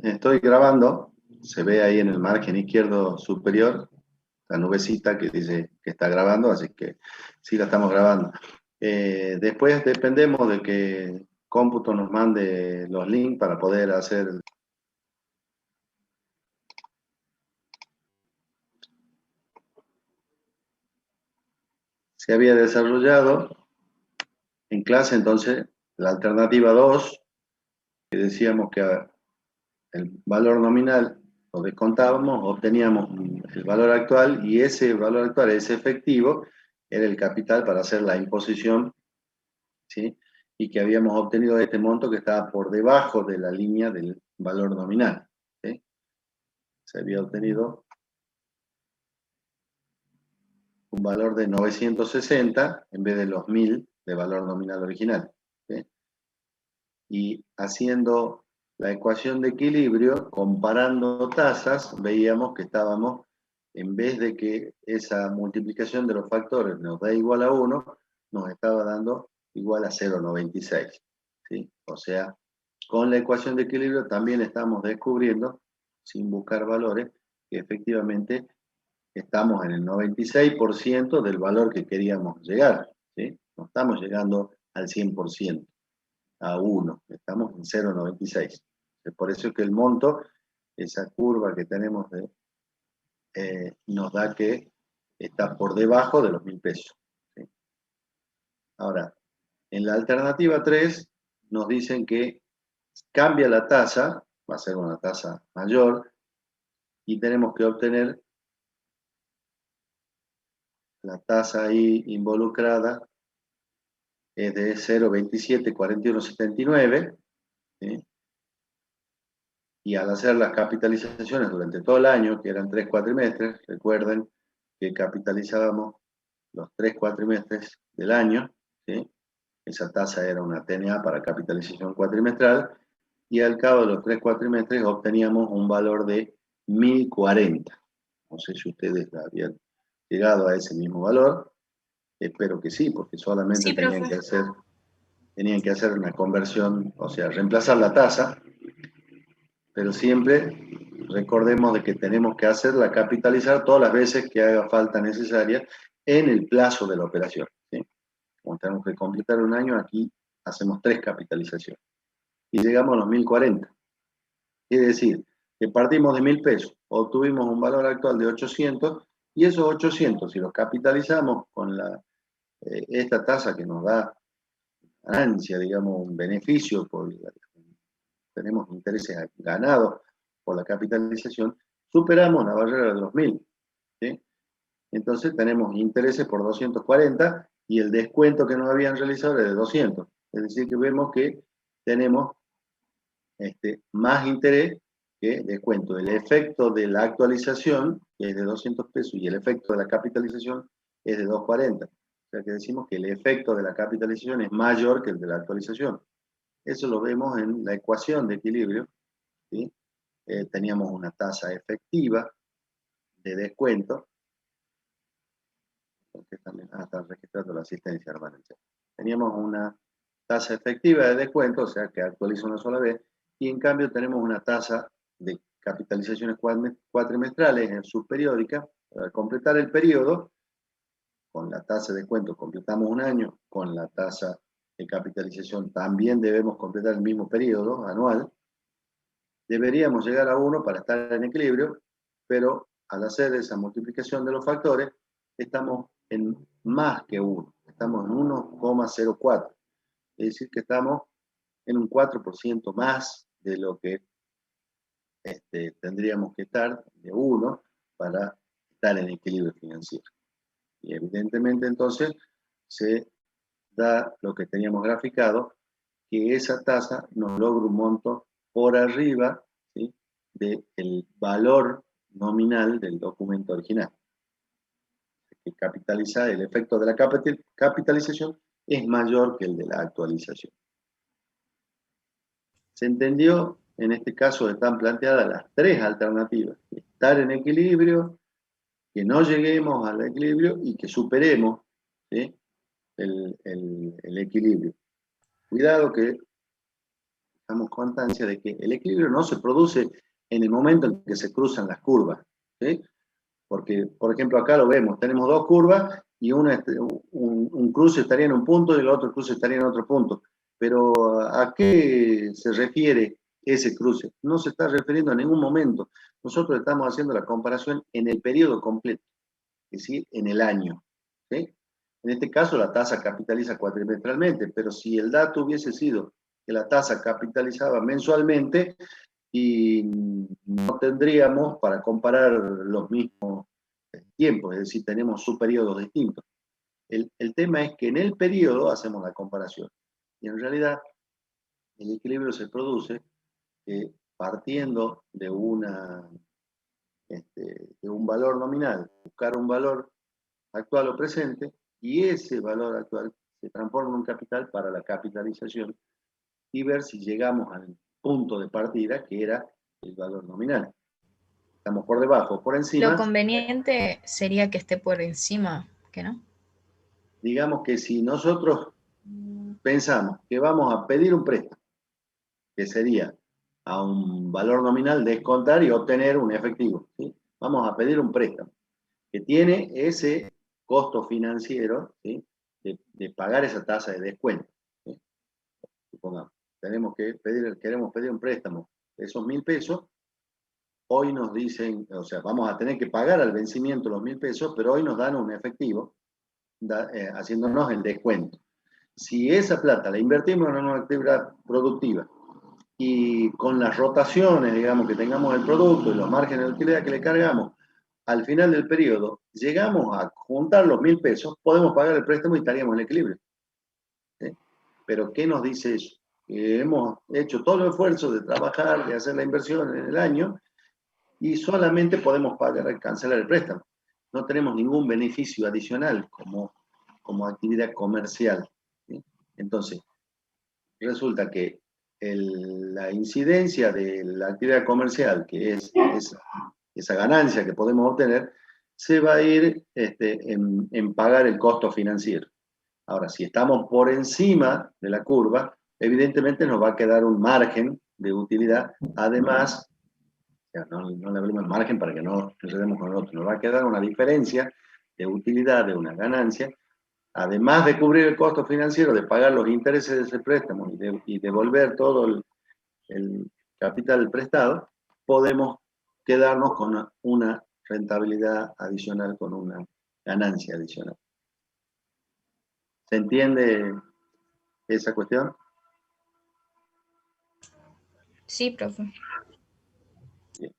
Estoy grabando, se ve ahí en el margen izquierdo superior la nubecita que dice que está grabando, así que sí la estamos grabando. Después dependemos de que cómputo nos mande los links para poder hacer. Se había desarrollado en clase entonces la alternativa 2, que decíamos que el valor nominal lo descontábamos, obteníamos el valor actual y ese valor actual, ese efectivo, era el capital para hacer la imposición, ¿sí? Y que habíamos obtenido este monto que estaba por debajo de la línea del valor nominal, ¿sí? Se había obtenido un valor de 960 en vez de los 1000 de valor nominal original, ¿sí? Y haciendo la ecuación de equilibrio, comparando tasas, veíamos que estábamos, en vez de que esa multiplicación de los factores nos da igual a 1, nos estaba dando igual a 0,96, ¿sí? O sea, con la ecuación de equilibrio también estamos descubriendo, sin buscar valores, que efectivamente estamos en el 96% del valor que queríamos llegar, ¿sí? No estamos llegando al 100%, a 1, estamos en 0,96. Por eso es que el monto, esa curva que tenemos nos da que está por debajo de los 1000 pesos, ¿sí? Ahora, en la alternativa 3 nos dicen que cambia la tasa, va a ser una tasa mayor, y tenemos que obtener la tasa ahí involucrada, es de 0,274179, ¿sí? Y al hacer las capitalizaciones durante todo el año, que eran 3 cuatrimestres, recuerden que capitalizábamos los 3 cuatrimestres del año, ¿sí? Esa tasa era una TNA para capitalización cuatrimestral, y al cabo de los 3 cuatrimestres obteníamos un valor de 1040. No sé si ustedes habían llegado a ese mismo valor, espero que sí, porque solamente Sí, profe. tenían que hacer una conversión, o sea, reemplazar la tasa, pero siempre recordemos de que tenemos que hacerla capitalizar todas las veces que haga falta necesaria en el plazo de la operación, ¿sí? Como tenemos que completar un año, aquí hacemos 3 capitalizaciones y llegamos a los 1040. Es decir, que partimos de 1000 pesos, obtuvimos un valor actual de 800, y esos 800, si los capitalizamos con esta tasa que nos da ganancia, digamos, un beneficio, tenemos intereses ganados por la capitalización, superamos la barrera de los 1000, ¿sí? Entonces tenemos intereses por 240 y el descuento que nos habían realizado es de 200. Es decir, que vemos que tenemos más interés que descuento. El efecto de la actualización es de 200 pesos y el efecto de la capitalización es de 240. O sea que decimos que el efecto de la capitalización es mayor que el de la actualización. Eso lo vemos en la ecuación de equilibrio, ¿sí? Teníamos una tasa efectiva de descuento, porque también está registrando la asistencia, hermano. Teníamos una tasa efectiva de descuento, o sea que actualiza una sola vez, y en cambio tenemos una tasa de capitalizaciones cuatrimestrales en subperiódica. Al completar el periodo, con la tasa de descuento completamos un año, con la tasa de capitalización también debemos completar el mismo periodo anual. Deberíamos llegar a 1 para estar en equilibrio, pero al hacer esa multiplicación de los factores, estamos en más que 1, estamos en 1,04. Es decir, que estamos en un 4% más de lo que tendríamos que estar de 1 para estar en equilibrio financiero. Y evidentemente entonces se da lo que teníamos graficado, que esa tasa nos logra un monto por arriba, ¿sí?, del valor nominal del documento original. Que capitaliza, el efecto de la capitalización es mayor que el de la actualización. ¿Se entendió? En este caso están planteadas las 3 alternativas: estar en equilibrio, que no lleguemos al equilibrio y que superemos, ¿sí?, el equilibrio. Cuidado que damos constancia de que el equilibrio no se produce en el momento en que se cruzan las curvas, ¿sí? Porque, por ejemplo, acá lo vemos, tenemos dos curvas y un cruce estaría en un punto y el otro cruce estaría en otro punto. Pero ¿a qué se refiere ese cruce? No se está refiriendo a ningún momento. Nosotros estamos haciendo la comparación en el periodo completo, es decir, en el año, ¿sí? En este caso la tasa capitaliza cuatrimestralmente, pero si el dato hubiese sido que la tasa capitalizaba mensualmente, y no tendríamos para comparar los mismos tiempos, es decir, tenemos subperiodos distintos. El tema es que en el periodo hacemos la comparación y en realidad el equilibrio se produce partiendo de un valor nominal, buscar un valor actual o presente y ese valor actual se transforma en un capital para la capitalización y ver si llegamos al punto de partida que era el valor nominal. Estamos por debajo, por Lo encima. conveniente sería que esté por encima, ¿que no? Digamos que si nosotros pensamos que vamos a pedir un préstamo, que sería a un valor nominal descontar y obtener un efectivo, ¿sí? Vamos a pedir un préstamo que tiene ese costo financiero, ¿sí? de pagar esa tasa de descuento, ¿sí? Supongamos, queremos pedir un préstamo de esos 1.000 pesos. Hoy nos dicen, o sea, vamos a tener que pagar al vencimiento los 1.000 pesos, pero hoy nos dan un efectivo haciéndonos el descuento. Si esa plata la invertimos en una actividad productiva y con las rotaciones, digamos, que tengamos el producto y los márgenes de utilidad que le cargamos, al final del periodo llegamos a juntar los 1.000 pesos, podemos pagar el préstamo y estaríamos en equilibrio. ¿Sí? Pero ¿qué nos dice eso? Que hemos hecho todo el esfuerzo de trabajar, de hacer la inversión en el año y solamente podemos pagar, cancelar el préstamo. No tenemos ningún beneficio adicional como actividad comercial, ¿sí? Entonces, resulta que la incidencia de la actividad comercial, que es esa ganancia que podemos obtener, se va a ir en pagar el costo financiero. Ahora, si estamos por encima de la curva, evidentemente nos va a quedar un margen de utilidad. Además, ya, no le abrimos el margen para que no enredemos con el otro. Nos va a quedar una diferencia de utilidad, de una ganancia, además de cubrir el costo financiero, de pagar los intereses de ese préstamo y devolver todo el capital prestado, podemos quedarnos con una rentabilidad adicional, con una ganancia adicional. ¿Se entiende esa cuestión? Sí, profe. Bien.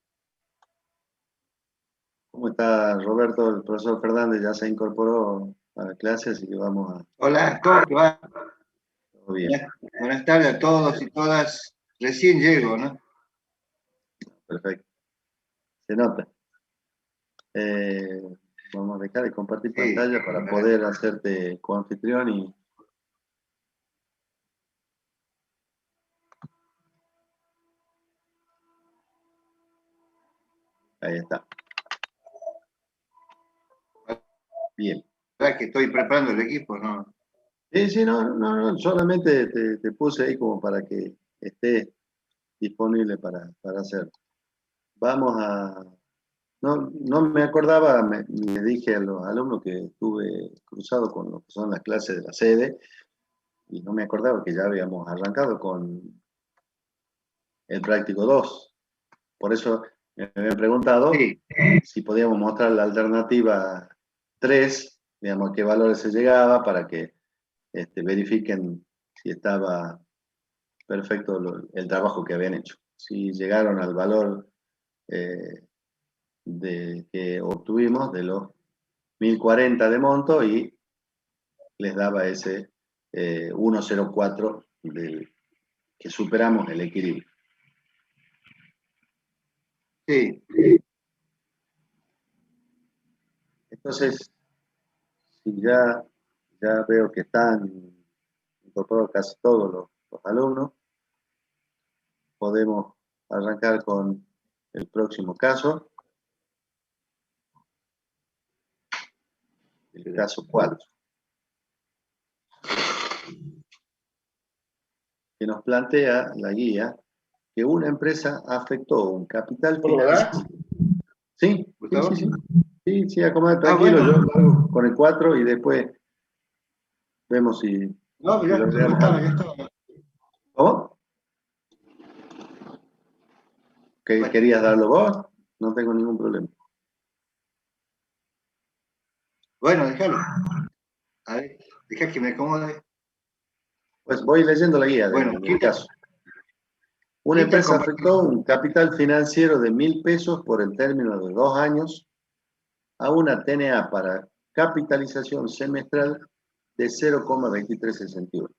¿Cómo está Roberto? El profesor Fernández ya se incorporó a la clase, así que vamos a... Hola, ¿cómo te va? Todo bien. Buenas tardes a todos y todas. Recién llego, ¿no? Perfecto. Se nota. Vamos a dejar de compartir Sí, pantalla para poder hacerte coanfitrión y... Ahí está. Bien. verdad que estoy preparando el equipo, ¿no? Sí, no, solamente te puse ahí como para que esté disponible para hacer. Vamos a... No me acordaba, le dije a los alumnos que estuve cruzado con lo que son las clases de la sede y no me acordaba que ya habíamos arrancado con el práctico 2. Por eso me habían preguntado Sí, si podíamos mostrar la alternativa 3, digamos, a qué valores se llegaba para que verifiquen si estaba perfecto el trabajo que habían hecho. Si llegaron al valor que obtuvimos de los 1.040 de monto y les daba ese 1,04 que superamos el equilibrio. sí. Entonces, si ya veo que están incorporados casi todos los alumnos, podemos arrancar con el próximo caso, el caso 4. que nos plantea la guía que una empresa afectó un capital ¿Todo verdad, financiero. Sí, Gustavo? sí, acomodate, Ah, tranquilo, bueno. yo lo hago con el 4 y después vemos No, si ya, lo ya agregamos estaba, algo. ya estaba. ¿Cómo? Bueno, ¿Querías darlo vos? No tengo ningún problema. bueno, déjalo. A ver, deja que me acomode. Pues voy leyendo la guía Bueno, del caso. Una ¿quién está empresa compartiendo? afectó un capital financiero de 1.000 pesos por el término de 2 años a una TNA para capitalización semestral de 0,2361,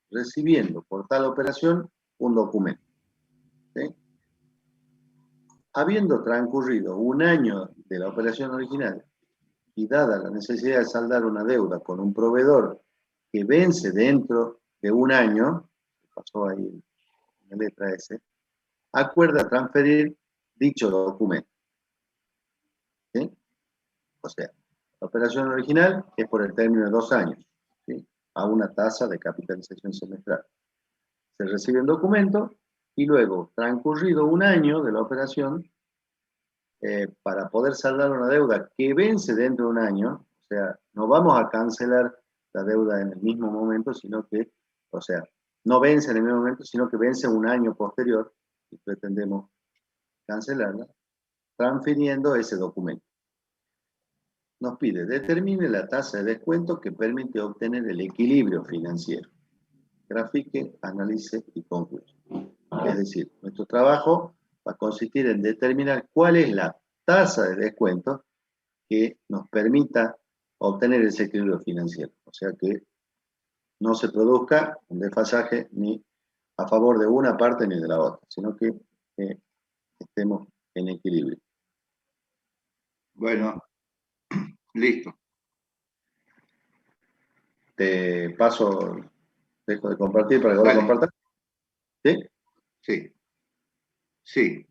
recibiendo por tal operación un documento. ¿Sí? Habiendo transcurrido un año de la operación original y dada la necesidad de saldar una deuda con un proveedor que vence dentro de un año, pasó ahí en la letra S, acuerda transferir dicho documento. ¿Sí? O sea, la operación original es por el término de 2 años, ¿sí? A una tasa de capitalización semestral. Se recibe el documento y luego, transcurrido un año de la operación, para poder saldar una deuda que vence dentro de un año, o sea, no vamos a cancelar la deuda en el mismo momento, sino que, o sea, no vence en el mismo momento, sino que vence un año posterior y pretendemos cancelarla, transfiriendo ese documento. Nos pide, determine la tasa de descuento que permite obtener el equilibrio financiero. Grafique, analice y concluya. Es decir, nuestro trabajo va a consistir en determinar cuál es la tasa de descuento que nos permita obtener ese equilibrio financiero. O sea que no se produzca un desfasaje ni a favor de una parte ni de la otra, sino que estemos en equilibrio. Bueno, listo. Te paso, dejo de compartir para que vos lo Dale, compartas. ¿Sí? sí, sí.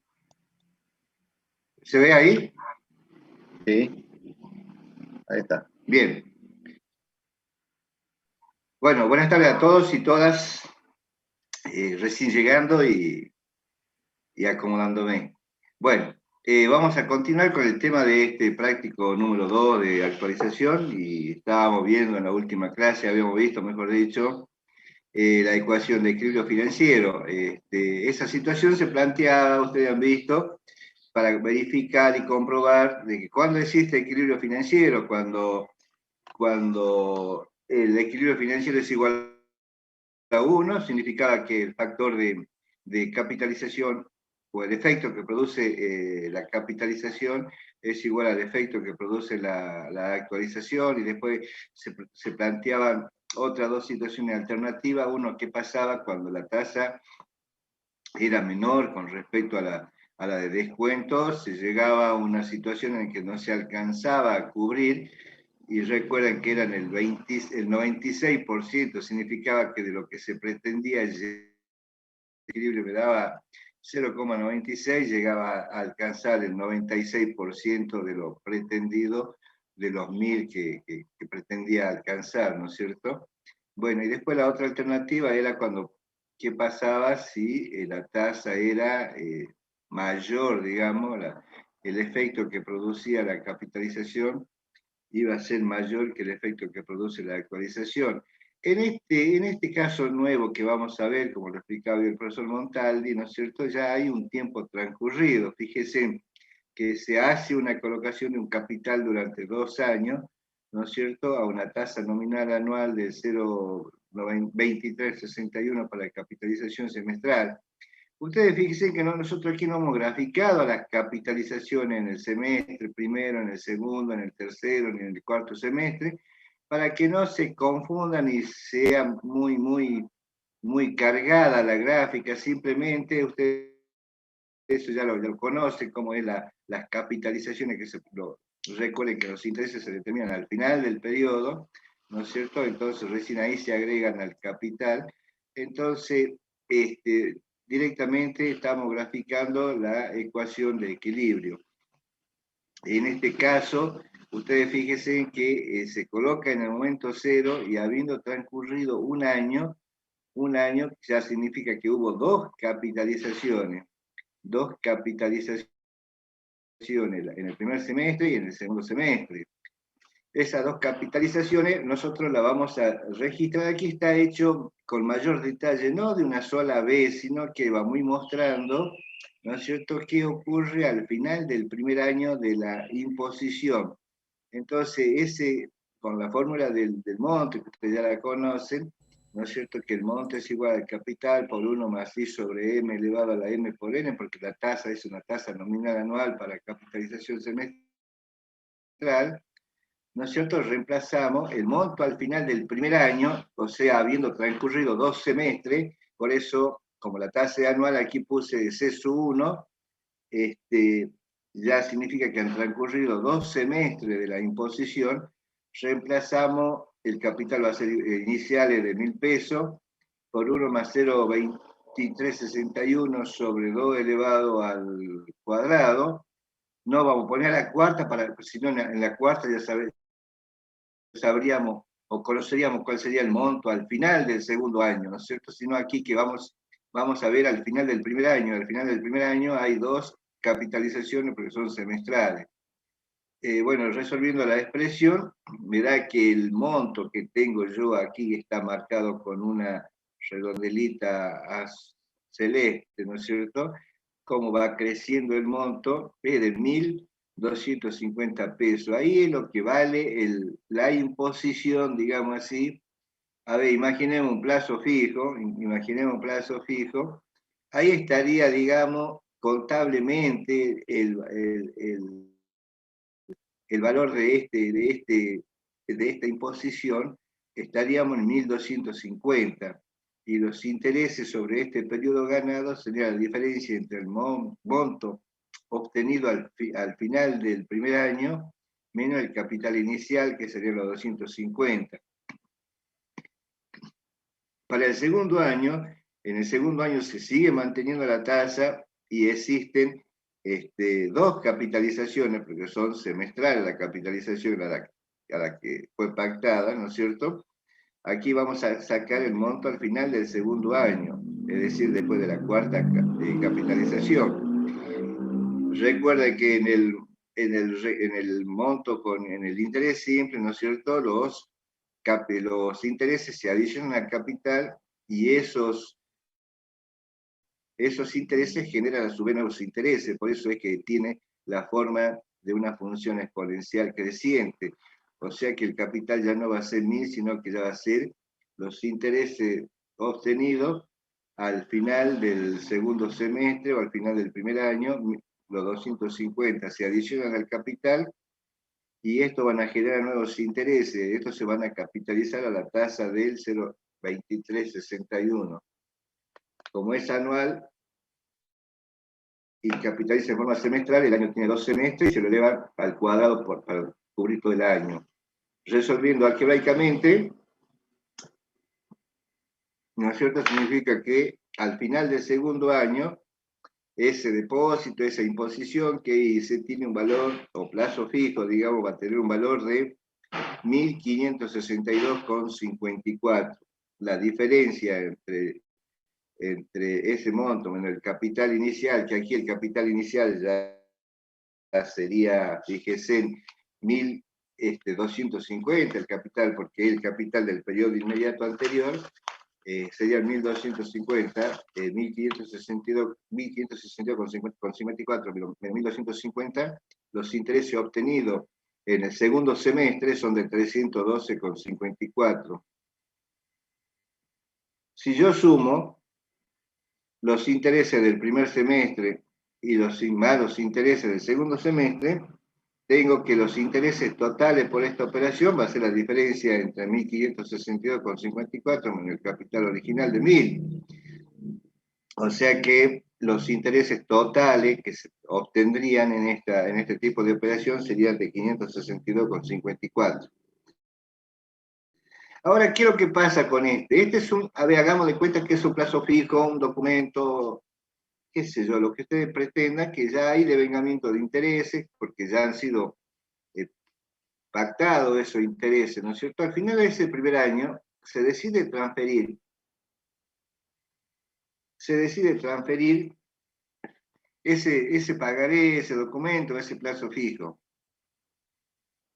¿Se ve ahí? Sí, ahí está. Bien. Bueno, buenas tardes a todos y todas. Recién llegando y acomodándome. Bueno, vamos a continuar con el tema de este práctico número 2 de actualización y estábamos viendo en la última clase, habíamos visto, mejor dicho, la ecuación de equilibrio financiero. Esa situación se plantea, ustedes han visto, para verificar y comprobar de que cuando existe equilibrio financiero, cuando el equilibrio financiero es igual a 1, significaba que el factor de capitalización o el efecto que produce la capitalización es igual al efecto que produce la actualización, y después se planteaban otras dos situaciones alternativas. Uno, qué pasaba cuando la tasa era menor con respecto a la de descuentos, se llegaba a una situación en que no se alcanzaba a cubrir, y recuerdan que eran el 96%, significaba que de lo que se pretendía el equilibrio me daba 0,96, llegaba a alcanzar el 96% de lo pretendido, de los 1.000 que pretendía alcanzar, ¿no es cierto? Bueno, y después la otra alternativa era cuando, ¿qué pasaba si la tasa era mayor, digamos, el efecto que producía la capitalización iba a ser mayor que el efecto que produce la actualización? En este caso nuevo que vamos a ver, como lo explicaba el profesor Montaldi, ¿no es cierto? Ya hay un tiempo transcurrido. Fíjese que se hace una colocación de un capital durante 2 años, ¿no es cierto?, a una tasa nominal anual de 0,2361 para la capitalización semestral. Ustedes fíjense que nosotros aquí no hemos graficado las capitalizaciones en el semestre primero, en el segundo, en el tercero, ni en el cuarto semestre, para que no se confundan y sea muy cargada la gráfica. Simplemente ustedes eso ya lo conocen, cómo es las capitalizaciones recuerden que los intereses se determinan al final del periodo, ¿no es cierto? Entonces recién ahí se agregan al capital. Entonces, directamente estamos graficando la ecuación de equilibrio. En este caso, ustedes fíjense que se coloca en el momento cero y habiendo transcurrido un año, un año ya significa que hubo dos capitalizaciones en el primer semestre y en el segundo semestre. Esas dos capitalizaciones nosotros las vamos a registrar. Aquí está hecho con mayor detalle, no de una sola vez, sino que va muy mostrando, ¿no es cierto?, qué ocurre al final del primer año de la imposición. Entonces, con la fórmula del monto, que ustedes ya la conocen, ¿no es cierto?, que el monto es igual al capital por 1 más I sobre M elevado a la M por N, porque la tasa es una tasa nominal anual para capitalización semestral, ¿no es cierto? Reemplazamos el monto al final del primer año, o sea, habiendo transcurrido 2 semestres, por eso, como la tasa anual aquí puse C1, ya significa que han transcurrido 2 semestres de la imposición, reemplazamos el capital va a ser iniciales de 1.000 pesos por 1 más 0,2361 sobre 2 elevado al cuadrado. No vamos a poner a la cuarta, si no en la cuarta ya sabríamos o conoceríamos cuál sería el monto al final del segundo año, ¿no es cierto? Sino aquí que vamos a ver al final del primer año. Al final del primer año hay dos capitalizaciones porque son semestrales. Bueno, resolviendo la expresión, me da que el monto que tengo yo aquí está marcado con una redondelita celeste, ¿no es cierto? Cómo va creciendo el monto, es de 1.250 pesos. Ahí es lo que vale la imposición, digamos así. A ver, imaginemos un plazo fijo, ahí estaría, digamos, contablemente el valor de esta imposición, estaríamos en 1.250, y los intereses sobre este periodo ganado serían la diferencia entre el monto obtenido al final del primer año menos el capital inicial, que serían los 250. Para el segundo año, en el segundo año se sigue manteniendo la tasa y existen dos capitalizaciones, porque son semestrales la capitalización a la que fue pactada, ¿no es cierto? Aquí vamos a sacar el monto al final del segundo año, es decir, después de la cuarta capitalización. Recuerda que en el monto en el interés simple, ¿no es cierto?, los intereses se adicionan al capital y esos intereses generan a su vez nuevos intereses, por eso es que tiene la forma de una función exponencial creciente. O sea que el capital ya no va a ser 1.000, sino que ya va a ser los intereses obtenidos al final del segundo semestre o al final del primer año, los 250 se adicionan al capital y esto van a generar nuevos intereses. Estos se van a capitalizar a la tasa del 0,2361. Como es anual y capitaliza en forma semestral, el año tiene 2 semestres y se lo eleva al cuadrado para cubrir todo el año. Resolviendo algebraicamente, ¿no es cierto?, significa que al final del segundo año, ese depósito, esa imposición que hice, tiene un valor, o plazo fijo, digamos, va a tener un valor de 1.562,54. La diferencia entre ese monto menos el capital inicial, que aquí el capital inicial ya sería, fíjese, 1.250 el capital, porque el capital del periodo inmediato anterior sería 1.250, 1.562,54, pero 1.250, los intereses obtenidos en el segundo semestre son de 312,54. Si yo sumo los intereses del primer semestre y los intereses del segundo semestre, tengo que los intereses totales por esta operación va a ser la diferencia entre 1.562,54 menos el capital original de 1.000. O sea que los intereses totales que se obtendrían en este tipo de operación serían de 562,54. Ahora, ¿qué es lo que pasa con este? Este es hagamos de cuenta que es un plazo fijo, un documento, qué sé yo, lo que ustedes pretendan, que ya hay devengamiento de intereses, porque ya han sido pactados esos intereses, ¿no es cierto? Al final de ese primer año se decide transferir se decide transferir ese pagaré, ese documento, ese plazo fijo.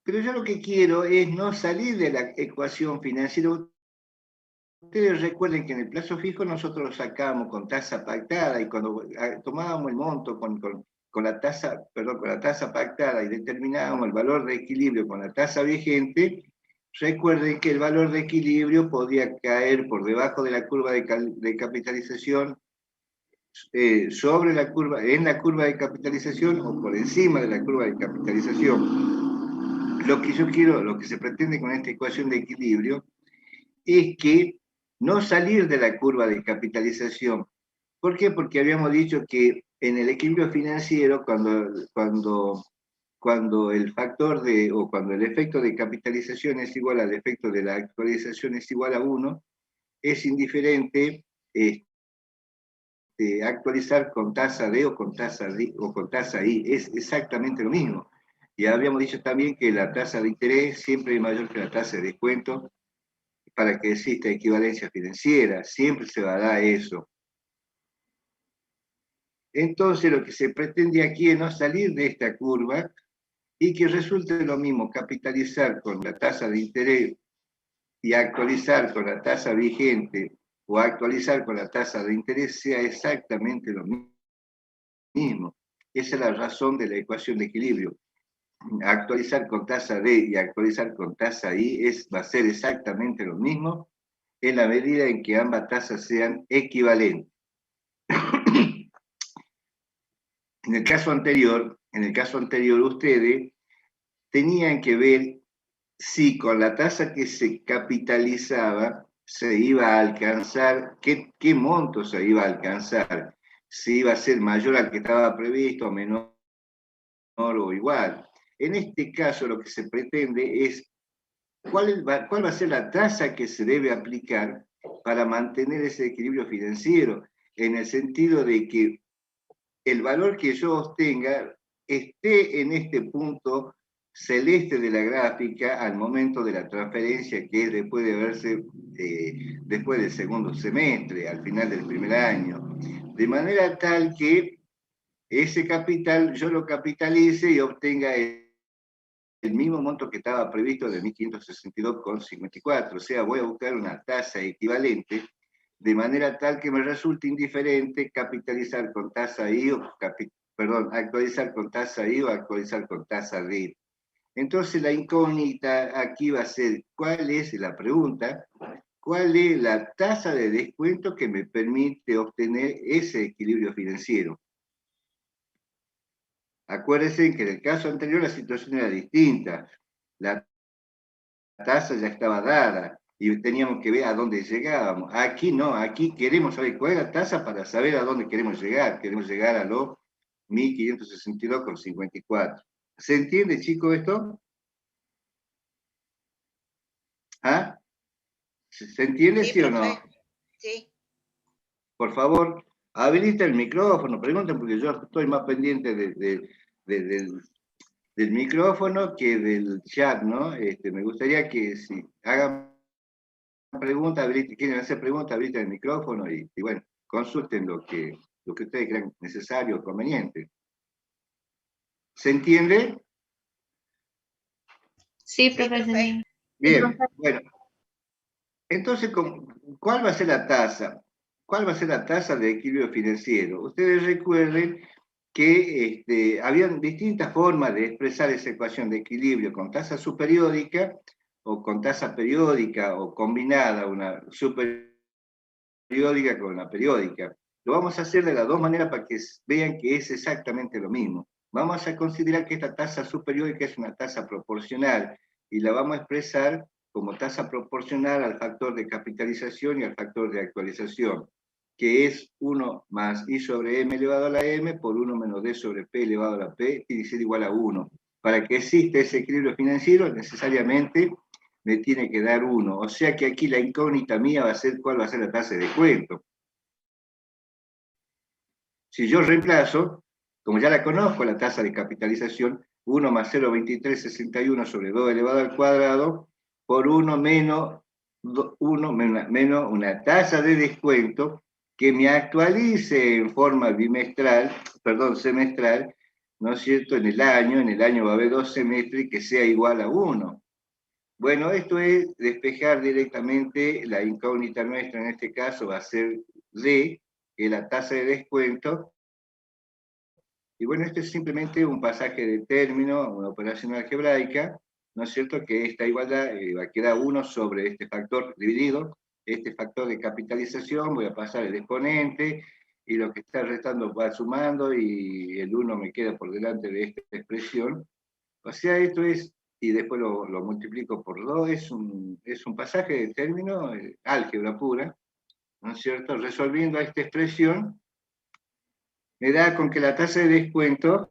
Pero yo lo que quiero es no salir de la ecuación financiera. Ustedes recuerden que en el plazo fijo nosotros lo sacábamos con tasa pactada y cuando tomábamos el monto con la tasa, perdón, con la tasa pactada y determinábamos el valor de equilibrio con la tasa vigente, recuerden que el valor de equilibrio podía caer por debajo de la curva de capitalización, sobre la curva, en la curva de capitalización o por encima de la curva de capitalización. Lo que yo quiero, lo que se pretende con esta ecuación de equilibrio es que no salir de la curva de capitalización. ¿Por qué? Porque habíamos dicho que en el equilibrio financiero, cuando el factor o cuando el efecto de capitalización es igual al efecto de la actualización es igual a 1, es indiferente actualizar con tasa D o con tasa D o con tasa I, es exactamente lo mismo. Y habíamos dicho también que la tasa de interés siempre es mayor que la tasa de descuento para que exista equivalencia financiera, siempre se va a dar eso. Entonces lo que se pretende aquí es no salir de esta curva y que resulte lo mismo mismo con la tasa de interés y actualizar con la tasa vigente o actualizar con la tasa de interés sea exactamente lo mismo. Esa es la razón de la ecuación de equilibrio. Actualizar con tasa D y actualizar con tasa I va a ser exactamente lo mismo en la medida en que ambas tasas sean equivalentes. En el caso anterior, ustedes tenían que ver si con la tasa que se capitalizaba se iba a alcanzar, qué monto se iba a alcanzar, si iba a ser mayor al que estaba previsto, menor o igual. En este caso lo que se pretende es cuál va a ser la tasa que se debe aplicar para mantener ese equilibrio financiero, en el sentido de que el valor que yo obtenga esté en este punto celeste de la gráfica al momento de la transferencia, que es después de verse, después del segundo semestre, al final del primer año. De manera tal que ese capital yo lo capitalice y obtenga el mismo monto que estaba previsto de 1.562,54. O sea, voy a buscar una tasa equivalente de manera tal que me resulte indiferente capitalizar con tasa I actualizar con tasa I o actualizar con tasa D. Entonces la incógnita aquí va a ser, ¿cuál es la pregunta? ¿Cuál es la tasa de descuento que me permite obtener ese equilibrio financiero? Acuérdense que en el caso anterior la situación era distinta. La tasa ya estaba dada y teníamos que ver a dónde llegábamos. Aquí no, aquí queremos saber cuál es la tasa para saber a dónde queremos llegar. Queremos llegar a los 1.562,54. ¿Se entiende, chicos, esto? ¿Ah? ¿Se entiende, sí o no? Sí. Por favor, habilita el micrófono, pregunten porque yo estoy más pendiente del micrófono que del chat, ¿no? Me gustaría que si hagan preguntas, quieren hacer preguntas, habiliten el micrófono y bueno, consulten lo que ustedes crean necesario o conveniente. ¿Se entiende? Sí, profesor. Bien, bueno. Entonces, ¿cuál va a ser la tasa? ¿Cuál va a ser la tasa de equilibrio financiero? Ustedes recuerden que habían distintas formas de expresar esa ecuación de equilibrio, con tasa subperiódica o con tasa periódica o combinada, una superperiódica con una periódica. Lo vamos a hacer de las dos maneras para que vean que es exactamente lo mismo. Vamos a considerar que esta tasa subperiódica es una tasa proporcional y la vamos a expresar como tasa proporcional al factor de capitalización y al factor de actualización, que es 1 más I sobre M elevado a la M por 1 menos D sobre P elevado a la P, tiene que ser igual a 1. Para que exista ese equilibrio financiero, necesariamente me tiene que dar 1. O sea que aquí la incógnita mía va a ser cuál va a ser la tasa de descuento. Si yo reemplazo, como ya la conozco, la tasa de capitalización, 1 más 0,2361 sobre 2 elevado al cuadrado, por 1 menos una tasa de descuento que me actualice en forma bimestral, perdón, semestral, ¿no es cierto? En el año va a haber 2 semestres que sea igual a 1. Bueno, esto es despejar directamente la incógnita nuestra, en este caso va a ser D, que es la tasa de descuento. Y bueno, esto es simplemente un pasaje de término, una operación algebraica, ¿no es cierto? Que esta igualdad va a quedar 1 sobre este factor dividido, este factor de capitalización, voy a pasar el exponente, y lo que está restando va sumando, y el 1 me queda por delante de esta expresión. O sea, esto es, y después lo multiplico por 2, es un pasaje de término, álgebra pura, ¿no es cierto? Resolviendo esta expresión, me da con que la tasa de descuento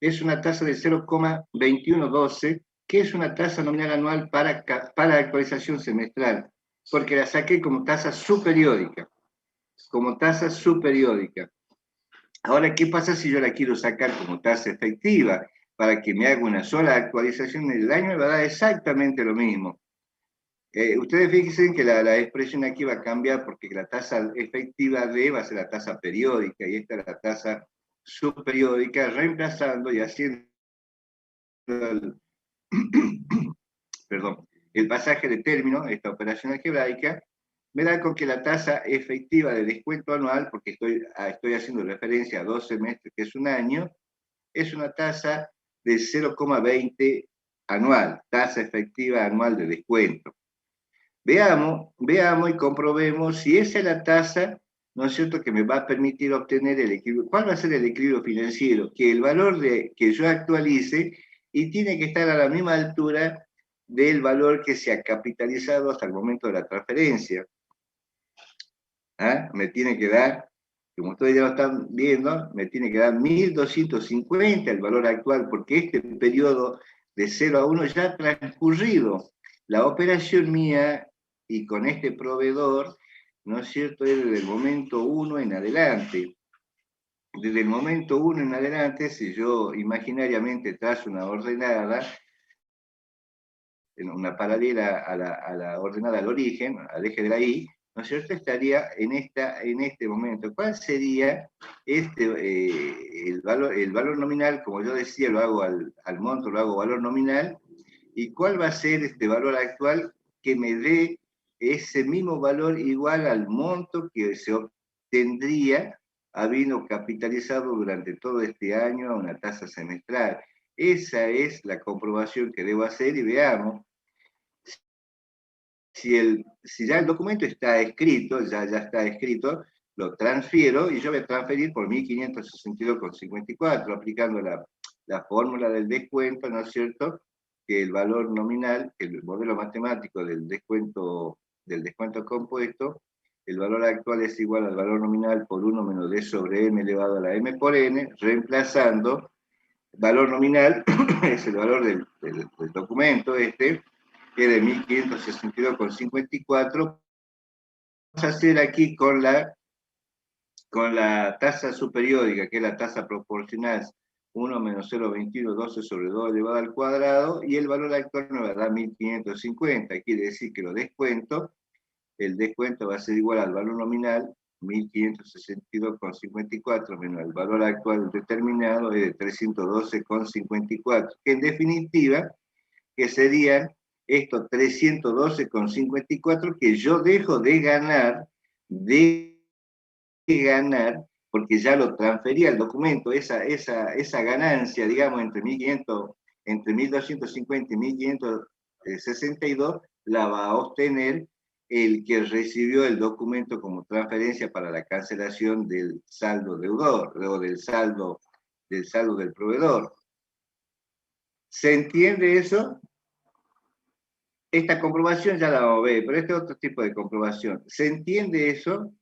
es una tasa de 0,2112, que es una tasa nominal anual para actualización semestral, porque la saqué como tasa superiódica, Ahora, ¿qué pasa si yo la quiero sacar como tasa efectiva? Para que me haga una sola actualización en el año, me va a dar exactamente lo mismo. Ustedes fíjense que la expresión aquí va a cambiar porque la tasa efectiva de va a ser la tasa periódica, y esta es la tasa subperiódica, reemplazando y haciendo el, perdón, el pasaje de término, esta operación algebraica, me da con que la tasa efectiva de descuento anual, porque estoy haciendo referencia a 2 semestres, que es un año, es una tasa de 0,20 anual, tasa efectiva anual de descuento. Veamos y comprobemos si esa es la tasa, ¿no es cierto?, que me va a permitir obtener el equilibrio. ¿Cuál va a ser el equilibrio financiero? Que el valor que yo actualice y tiene que estar a la misma altura del valor que se ha capitalizado hasta el momento de la transferencia. ¿Ah? Me tiene que dar, como ustedes ya lo están viendo, me tiene que dar 1.250 el valor actual, porque este periodo de 0 a 1 ya ha transcurrido. La operación mía y con este proveedor, ¿no es cierto?, es desde el momento 1 en adelante. Desde el momento 1 en adelante, si yo imaginariamente trazo una ordenada, una paralela a la ordenada al origen, al eje de la Y, ¿no es cierto?, estaría en este momento. ¿Cuál sería el valor nominal? Como yo decía, lo hago al monto, lo hago valor nominal. ¿Y cuál va a ser este valor actual que me dé ese mismo valor igual al monto que se obtendría habiendo capitalizado durante todo este año a una tasa semestral? Esa es la comprobación que debo hacer, y veamos si ya el documento está escrito, ya está escrito, lo transfiero y yo voy a transferir por 1.562,54, aplicando la fórmula del descuento, ¿no es cierto?, que el valor nominal, el modelo matemático del descuento compuesto, el valor actual es igual al valor nominal por 1 menos d sobre m elevado a la m por n, reemplazando valor nominal, es el valor del documento que es de 1.562,54. Vamos a hacer aquí con la tasa superiódica, que es la tasa proporcional 1 menos 0,2112 sobre 2 elevado al cuadrado, y el valor actual nos va a dar 1.550. Quiere decir que lo descuento, el descuento va a ser igual al valor nominal, 1.562,54, menos el valor actual determinado, es de 312,54, que en definitiva, que serían estos 312,54 que yo dejo de ganar, porque ya lo transferí al documento. Esa ganancia, digamos, entre 1.250 y 1.562, la va a obtener el que recibió el documento como transferencia para la cancelación del saldo deudor, o del saldo del proveedor. ¿Se entiende eso? Esta comprobación ya la vamos a ver, pero este es otro tipo de comprobación. ¿Se entiende eso?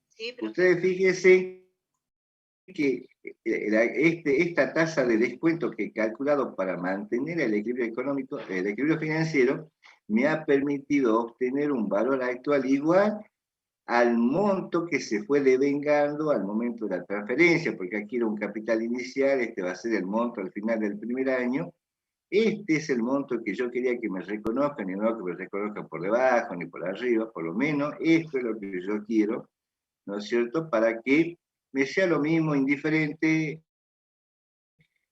Sí, pero... Ustedes fíjense que esta tasa de descuento que he calculado para mantener el equilibrio económico, el equilibrio financiero, me ha permitido obtener un valor actual igual al monto que se fue devengando al momento de la transferencia, porque aquí era un capital inicial, este va a ser el monto al final del primer año, este es el monto que yo quería que me reconozcan, y no que me reconozcan por debajo ni por arriba, por lo menos esto es lo que yo quiero, ¿no es cierto? Para que me sea lo mismo indiferente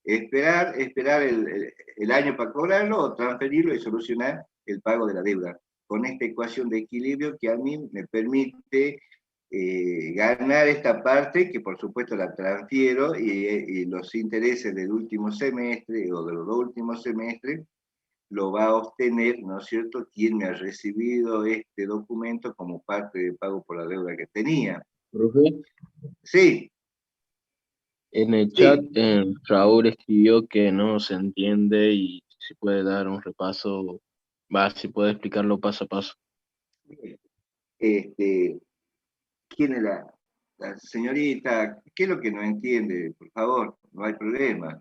esperar el año para cobrarlo o transferirlo y solucionar el pago de la deuda. Con esta ecuación de equilibrio que a mí me permite ganar esta parte, que por supuesto la transfiero, y los intereses del último semestre o de los dos últimos semestres lo va a obtener, ¿no es cierto?, quien me ha recibido este documento como parte de pago por la deuda que tenía. Profe, Sí, en el chat sí. Raúl escribió que no se entiende y si puede dar un repaso, si puede explicarlo paso a paso. Este, ¿Quién es la señorita? ¿Qué es lo que no entiende? Por favor, no hay problema.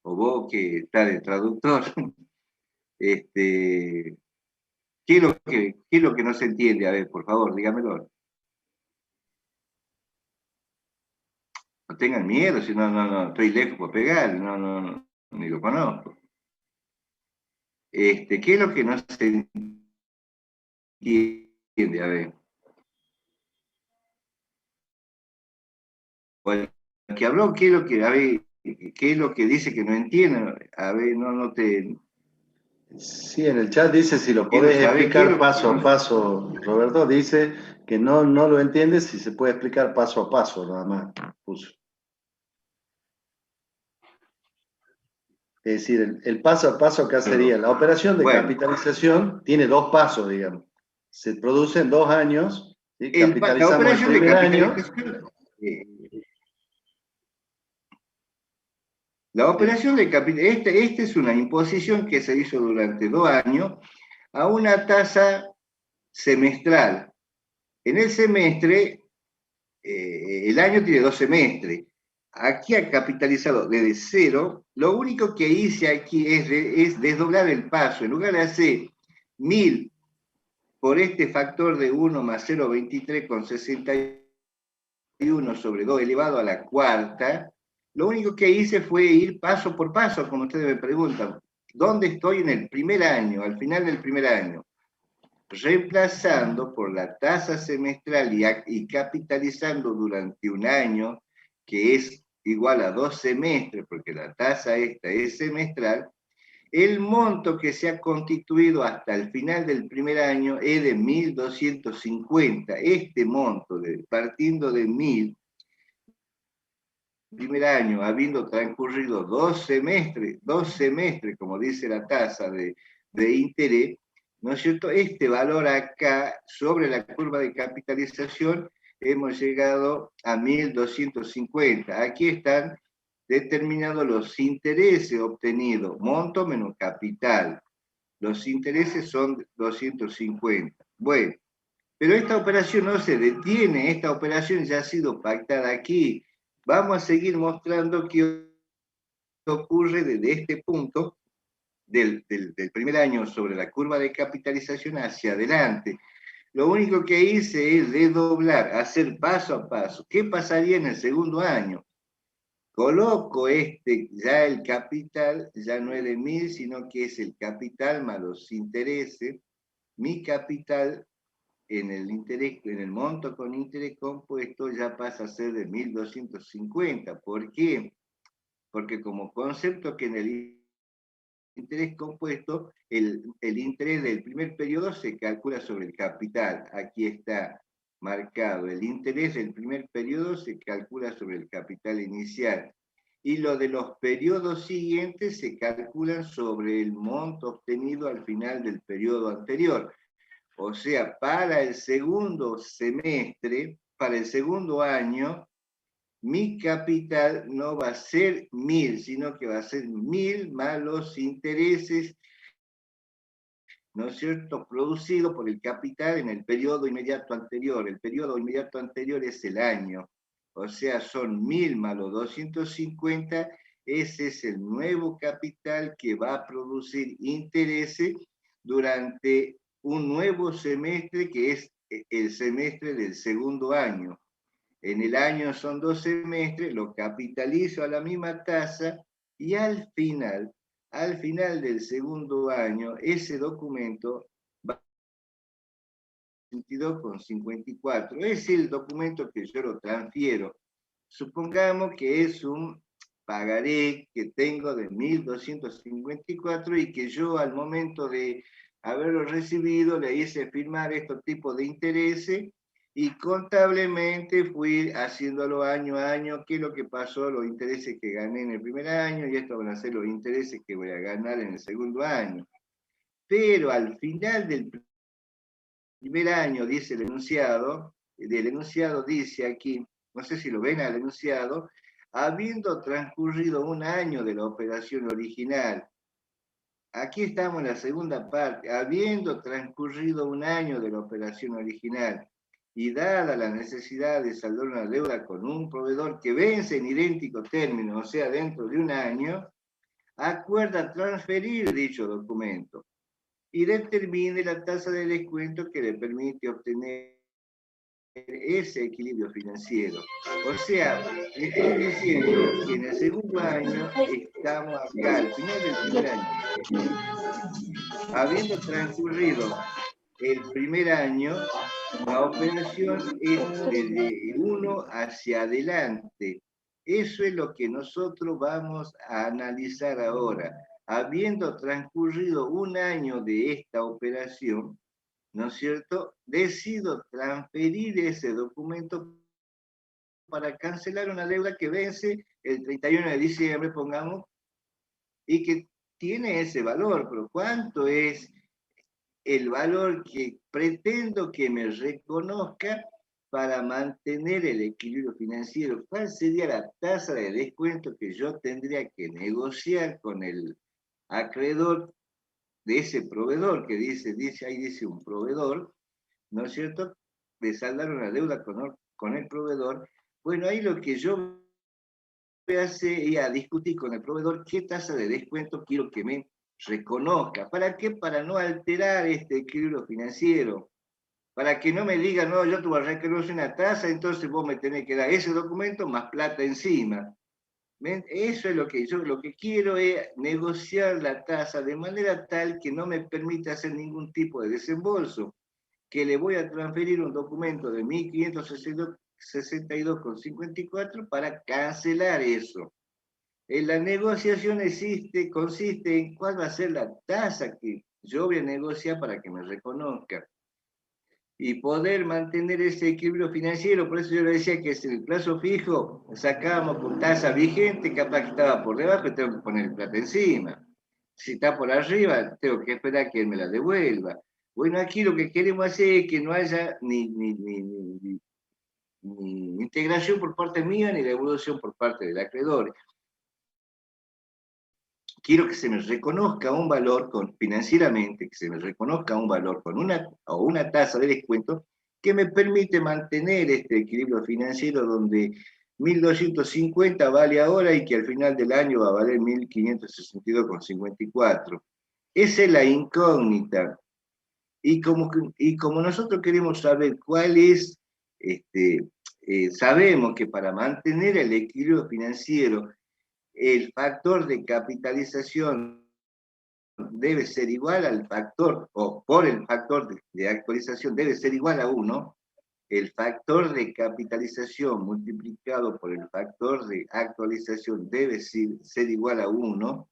O vos que está de traductor, ¿qué es lo que no se entiende? A ver, por favor, dígamelo. No tengan miedo, si no, estoy lejos por pegar, no, ni lo conozco. ¿Qué es lo que no se entiende? A ver. O el que habló, ¿qué es lo que, a ver, qué es lo que dice que no entiende? A ver, no te... Sí, en el chat dice si lo Quiero podés saber qué es explicar lo que paso a no... paso. Roberto dice que no lo entiende si se puede explicar paso a paso, nada más puso. Es decir, el paso a paso acá sería, la operación de Bueno, capitalización tiene dos pasos, digamos. Se produce en 2 años, ¿sí? la Capitalizamos el operación de primer año. capitalización... La operación de capitalización, esta es una imposición que se hizo durante 2 años a una tasa semestral. En el semestre, el año tiene 2 semestres. Aquí ha capitalizado desde cero. Lo único que hice aquí es desdoblar el paso. En lugar de hacer 1000 por este factor de 1 más 0,23,61 sobre 2 elevado a la cuarta, lo único que hice fue ir paso por paso, como ustedes me preguntan. ¿Dónde estoy en el primer año, al final del primer año? Reemplazando por la tasa semestral y capitalizando durante un año, que es igual a 2 semestres, porque la tasa esta es semestral, el monto que se ha constituido hasta el final del primer año es de 1.250. Este monto, partiendo de 1.000, primer año, habiendo transcurrido 2 semestres, como dice la tasa de interés, ¿no es cierto? Este valor acá, sobre la curva de capitalización, hemos llegado a 1.250. Aquí están determinados los intereses obtenidos, monto menos capital. Los intereses son 250. Bueno, pero esta operación no se detiene, esta operación ya ha sido pactada aquí. Vamos a seguir mostrando qué ocurre desde este punto del primer año sobre la curva de capitalización hacia adelante. Lo único que hice es desdoblar, hacer paso a paso. ¿Qué pasaría en el segundo año? Coloco ya el capital, ya no es de 1.000, sino que es el capital más los intereses. Mi capital en el interés, en el monto con interés compuesto ya pasa a ser de 1.250. ¿Por qué? Porque como concepto que en el interés compuesto, el interés del primer periodo se calcula sobre el capital. Aquí está marcado. El interés del primer periodo se calcula sobre el capital inicial. Y lo de los periodos siguientes se calculan sobre el monto obtenido al final del periodo anterior. O sea, para el segundo semestre, para el segundo año, mi capital no va a ser 1.000, sino que va a ser 1.000 más los intereses, ¿no es cierto?, producido por el capital en el periodo inmediato anterior. El periodo inmediato anterior es el año. O sea, son 1.000 más los 250. Ese es el nuevo capital que va a producir intereses durante un nuevo semestre, que es el semestre del segundo año. En el año son 2 semestres, lo capitalizo a la misma tasa Y al final del segundo año, ese documento va a 22,54. Es el documento que yo lo transfiero. Supongamos que es un pagaré que tengo de 1.254 y que yo al momento de haberlo recibido le hice firmar estos tipos de intereses y contablemente fui haciéndolo año a año, qué es lo que pasó, los intereses que gané en el primer año y estos van a ser los intereses que voy a ganar en el segundo año. Pero al final del primer año, dice el enunciado, del enunciado dice aquí, no sé si lo ven al enunciado, habiendo transcurrido un año de la operación original. Aquí estamos en la segunda parte, habiendo transcurrido un año de la operación original y dada la necesidad de saldar una deuda con un proveedor que vence en idéntico término, o sea, dentro de un año, acuerda transferir dicho documento y determine la tasa de descuento que le permite obtener ese equilibrio financiero. O sea, estoy diciendo que en el segundo año estamos acá, al final del primer año. Habiendo transcurrido el primer año, la operación es desde 1 hacia adelante. Eso es lo que nosotros vamos a analizar ahora. Habiendo transcurrido un año de esta operación, ¿no es cierto? Decido transferir ese documento para cancelar una deuda que vence el 31 de diciembre, pongamos, y que tiene ese valor, pero ¿cuánto es el valor que pretendo que me reconozca para mantener el equilibrio financiero? ¿Cuál sería la tasa de descuento que yo tendría que negociar con el acreedor de ese proveedor, que ahí dice un proveedor, ¿no es cierto?, de saldar una deuda con el proveedor? Bueno, ahí lo que yo voy a hacer es a discutir con el proveedor qué tasa de descuento quiero que me reconozca. ¿Para qué? Para no alterar este equilibrio financiero. Para que no me diga, no, yo te voy a reconocer una tasa, entonces vos me tenés que dar ese documento más plata encima. ¿Ven? Eso es lo que yo lo que quiero es negociar la tasa de manera tal que no me permita hacer ningún tipo de desembolso, que le voy a transferir un documento de 1.562,54 para cancelar eso. En la negociación consiste en cuál va a ser la tasa que yo voy a negociar para que me reconozca y poder mantener ese equilibrio financiero. Por eso yo le decía que si el plazo fijo sacábamos con tasa vigente, capaz que estaba por debajo y tengo que poner el plata encima. Si está por arriba, tengo que esperar que él me la devuelva. Bueno, aquí lo que queremos hacer es que no haya ni integración por parte mía ni devolución por parte del acreedor. Quiero que se me reconozca un valor financieramente, que se me reconozca un valor con una tasa de descuento que me permite mantener este equilibrio financiero donde 1.250 vale ahora y que al final del año va a valer 1.562,54. Esa es la incógnita. Y como nosotros queremos saber cuál es, sabemos que para mantener el equilibrio financiero, el factor de capitalización debe ser igual al factor, o por el factor de actualización debe ser igual a 1, el factor de capitalización multiplicado por el factor de actualización debe ser igual a 1.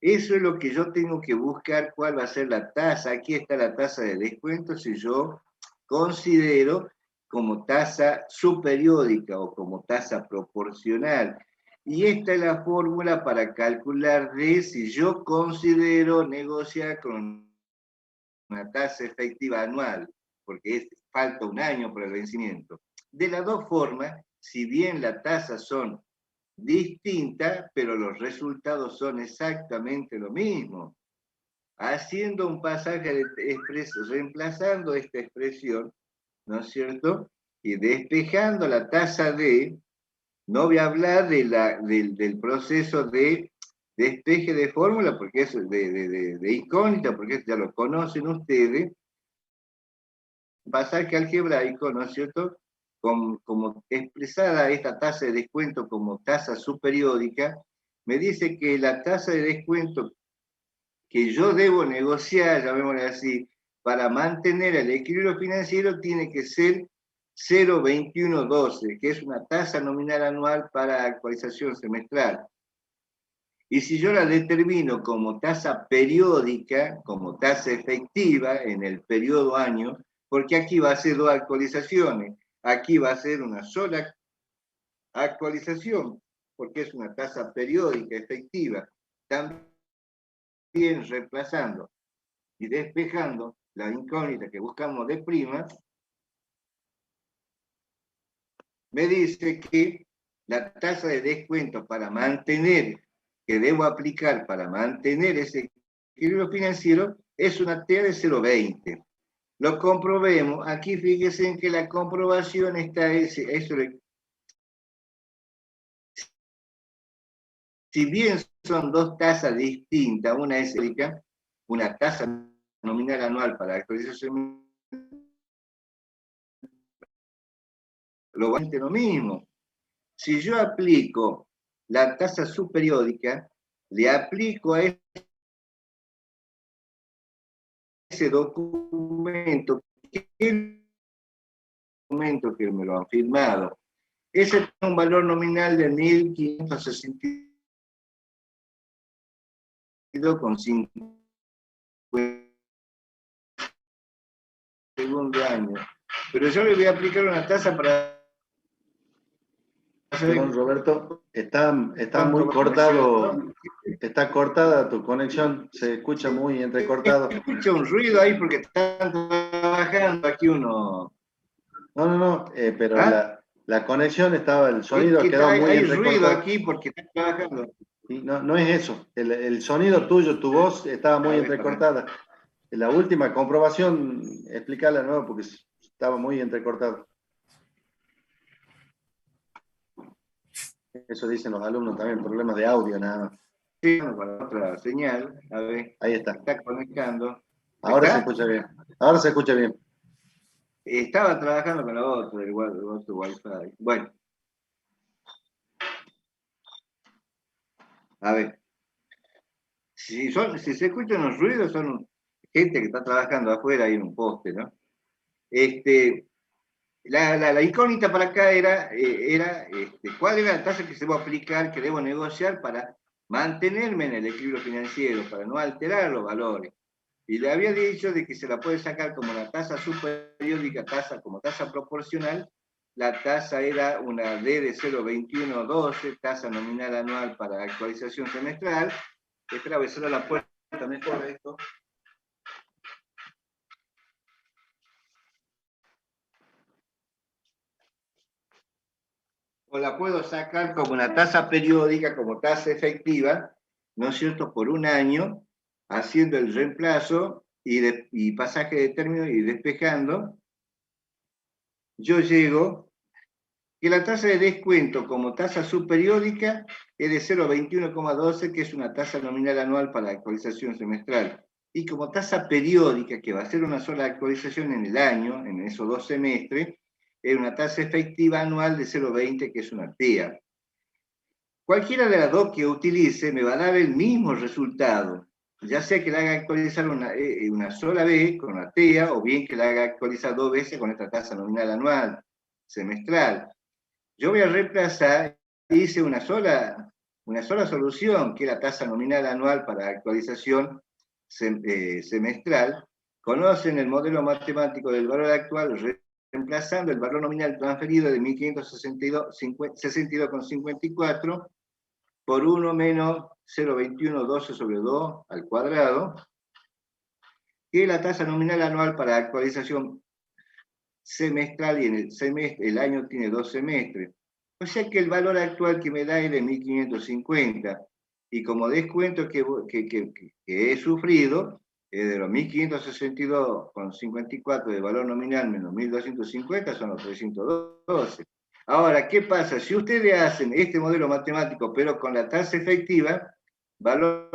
Eso es lo que yo tengo que buscar, cuál va a ser la tasa. Aquí está la tasa de descuento si yo considero como tasa subperiódica o como tasa proporcional. Y esta es la fórmula para calcular de si yo considero negociar con una tasa efectiva anual, porque falta un año para el vencimiento. De las dos formas, si bien las tasas son distintas, pero los resultados son exactamente lo mismo. Haciendo un pasaje reemplazando esta expresión, ¿no es cierto?, y despejando la tasa D, no voy a hablar del proceso de despeje de fórmula, porque eso es de incógnita, porque eso ya lo conocen ustedes. Pasaje algebraico, ¿no es cierto?, como expresada esta tasa de descuento como tasa subperiódica, me dice que la tasa de descuento que yo debo negociar, llamémosle así, para mantener el equilibrio financiero tiene que ser 0,2112, que es una tasa nominal anual para actualización semestral. Y si yo la determino como tasa periódica, como tasa efectiva en el periodo año, porque aquí va a ser 2 actualizaciones, aquí va a ser una sola actualización, porque es una tasa periódica efectiva, también reemplazando y despejando la incógnita que buscamos de prima, me dice que la tasa de descuento para mantener, que debo aplicar para mantener ese equilibrio financiero, es una T de 0,20. Lo comprobemos. Aquí fíjense en que la comprobación está si bien son 2 tasas distintas, una es una tasa nominal anual para actualización, lo mismo. Si yo aplico la tasa subperiódica, le aplico a ese documento, que que me lo han firmado. Ese tiene un valor nominal de 1.562,5 segundo año. Pero yo le voy a aplicar una tasa para... Perdón, Roberto, está muy cortado, está cortada tu conexión, se escucha muy entrecortado. Se escucha un ruido ahí porque están trabajando aquí uno. No, pero ¿Ah? la conexión estaba, el sonido quedó muy hay entrecortado. ruido aquí porque están trabajando. Y no es eso, el sonido tuyo, tu voz estaba muy entrecortada. La última comprobación, explícala de nuevo porque estaba muy entrecortado. Eso dicen los alumnos también, problemas de audio nada más. Sí, para otra señal, a ver. Ahí está. Está conectando. Ahora ¿Está? se escucha bien. Ahora se escucha bien. Estaba trabajando con el otro Wi-Fi. Bueno. A ver. Si se escuchan los ruidos, son gente que está trabajando afuera ahí en un poste, ¿no? La incógnita para acá era cuál era la tasa que se va a aplicar, que debo negociar para mantenerme en el equilibrio financiero, para no alterar los valores. Y le había dicho de que se la puede sacar como una tasa subperiódica, como tasa proporcional. La tasa era una D de 0,2112, tasa nominal anual para actualización semestral. Espera, voy a cerrar la puerta mejor esto. O la puedo sacar como una tasa periódica, como tasa efectiva, ¿no es cierto?, por un año, haciendo el reemplazo y pasaje de término y despejando. Yo llego que la tasa de descuento como tasa subperiódica es de 0,2112, que es una tasa nominal anual para actualización semestral. Y como tasa periódica, que va a ser una sola actualización en el año, en esos 2 semestres, es una tasa efectiva anual de 0,20, que es una TEA. Cualquiera de las dos que utilice me va a dar el mismo resultado, ya sea que la haga actualizar una sola vez con la TEA, o bien que la haga actualizar 2 veces con esta tasa nominal anual, semestral. Yo voy a reemplazar, hice una sola solución, que es la tasa nominal anual para actualización semestral. Conocen el modelo matemático del valor actual, reemplazando el valor nominal transferido de 1.562,54 por 1 menos 0,2112 sobre 2 al cuadrado, que es la tasa nominal anual para actualización semestral, y en el año tiene 2 semestres. O sea que el valor actual que me da es de 1.550, y como descuento que he sufrido, de los 1.562,54 de valor nominal menos 1.250 son los 312. Ahora, ¿qué pasa? Si ustedes hacen este modelo matemático, pero con la tasa efectiva, valor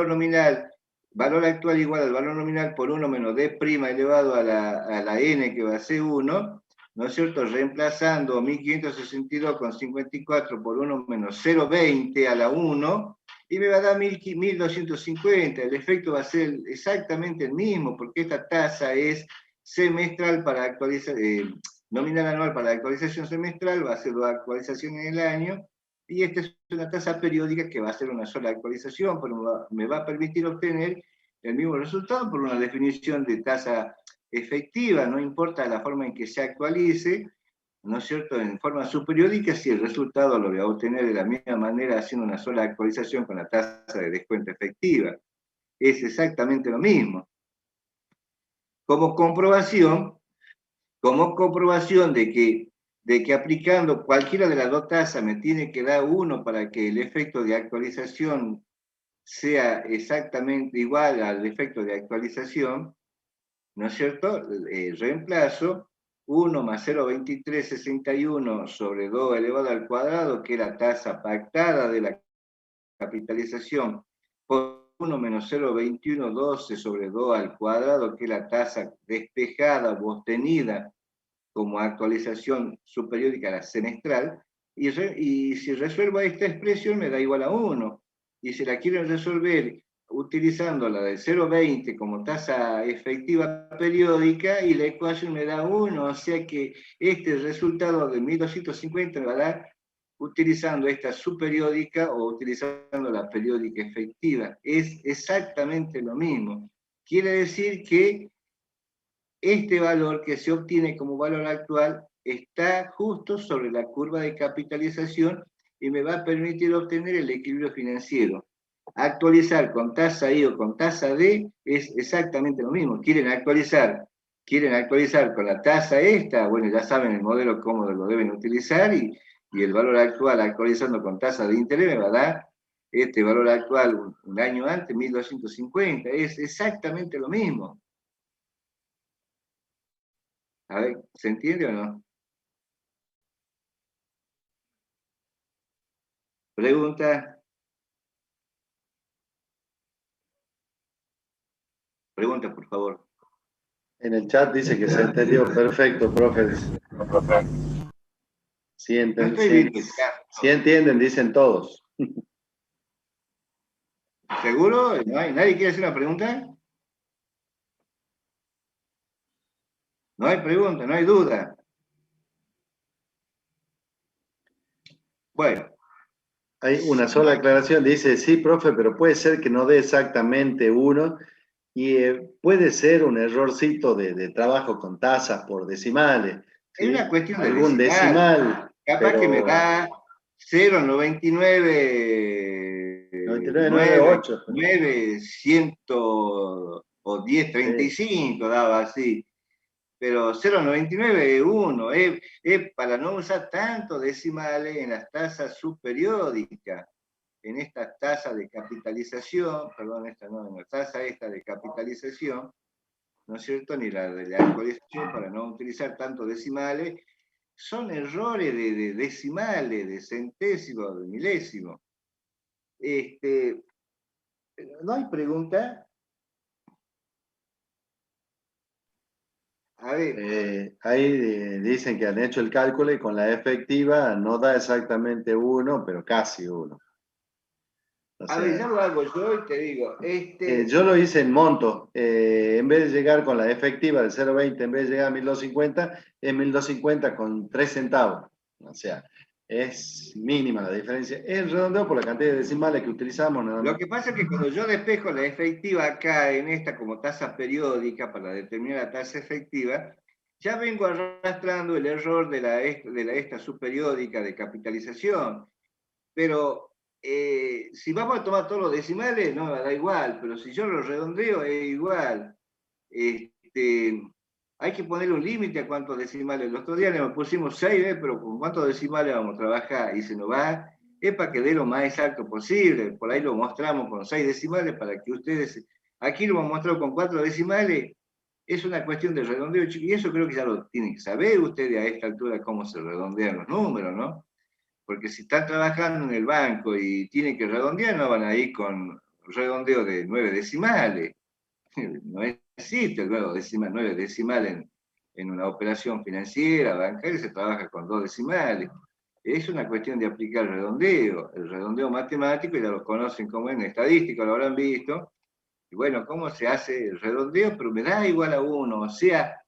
actual igual al valor nominal por 1 menos d' elevado a la n, que va a ser 1, ¿no es cierto?, reemplazando 1.562,54 por 1 menos 0,20 a la 1, y me va a dar 1250. El efecto va a ser exactamente el mismo, porque esta tasa es semestral para actualizar, nominal anual para la actualización semestral, va a ser 2 actualizaciones en el año, y esta es una tasa periódica que va a ser una sola actualización, pero me va a permitir obtener el mismo resultado por una definición de tasa efectiva, no importa la forma en que se actualice, ¿no es cierto?, en forma subperiódica, si el resultado lo voy a obtener de la misma manera haciendo una sola actualización con la tasa de descuento efectiva. Es exactamente lo mismo. Como comprobación de que aplicando cualquiera de las dos tasas me tiene que dar 1 para que el efecto de actualización sea exactamente igual al efecto de actualización, ¿no es cierto? Reemplazo 1 más 0,2361 sobre 2 elevado al cuadrado, que es la tasa pactada de la capitalización, por 1 menos 0,2112 sobre 2 al cuadrado, que es la tasa despejada o obtenida como actualización subperiódica a la semestral, y si resuelvo esta expresión me da igual a 1. Y si la quiero resolver utilizando la de 0,20 como tasa efectiva periódica, y la ecuación me da 1, o sea que este resultado de 1250 me va a dar utilizando esta subperiódica o utilizando la periódica efectiva. Es exactamente lo mismo. Quiere decir que este valor que se obtiene como valor actual está justo sobre la curva de capitalización y me va a permitir obtener el equilibrio financiero. Actualizar con tasa I o con tasa D es exactamente lo mismo. ¿Quieren actualizar con la tasa esta? Bueno, ya saben el modelo cómo lo deben utilizar, y el valor actual actualizando con tasa de interés me va a dar este valor actual un año antes, 1250. Es exactamente lo mismo. A ver, ¿se entiende o no? Pregunta. Pregunta, por favor. En el chat dice que se entendió perfecto, profe. Sí, No estoy viendo el chat. sí entienden, dicen todos. ¿Seguro? ¿Nadie quiere hacer una pregunta? No hay pregunta, no hay duda. Bueno. Hay una sola aclaración, dice, sí, profe, pero puede ser que no dé exactamente 1, y puede ser un errorcito de trabajo con tasas por decimales. ¿sí? Es una cuestión de algún decimal. Capaz pero... que me da 0,99, 99,98. 9, 100 o 10,35 daba así. Pero 0,99 es 1, es para no usar tanto decimales en las tasas subperiódicas, en estas tasas de capitalización, perdón, esta no, en la tasa esta de capitalización, ¿no es cierto? Ni la de la actualización, para no utilizar tantos decimales, son errores de decimales, de centésimos, de milésimos. ¿No hay pregunta? A ver. Ahí dicen que han hecho el cálculo y con la efectiva no da exactamente 1, pero casi 1. O sea, A ver, ya lo hago yo y te digo. yo lo hice en monto. En vez de llegar con la efectiva de 0,20, en vez de llegar a 1250, es 1250 con 3 centavos. O sea, es mínima la diferencia. Es redondeo por la cantidad de decimales que utilizamos. Nada más. Lo que pasa es que cuando yo despejo la efectiva acá en esta como tasa periódica para determinar la tasa efectiva, ya vengo arrastrando el error de esta subperiódica de capitalización. Pero si vamos a tomar todos los decimales, no me da igual, pero si yo lo redondeo es igual. Hay que ponerle un límite a cuántos decimales. Los otros días nos pusimos 6, pero ¿con cuántos decimales vamos a trabajar? Y se nos va, es para que dé lo más exacto posible. Por ahí lo mostramos con 6 decimales para que ustedes, aquí lo hemos mostrado con 4 decimales. Es una cuestión de redondeo, y eso creo que ya lo tienen que saber ustedes a esta altura, cómo se redondean los números, ¿no? Porque si están trabajando en el banco y tienen que redondear, no van a ir con redondeo de 9 decimales. No existe el 9 decimal en una operación financiera, bancaria, se trabaja con 2 decimales. es una cuestión de aplicar el redondeo matemático, ya lo conocen como en estadístico, lo habrán visto. Y bueno, ¿cómo se hace el redondeo? Pero me da igual a 1, o sea,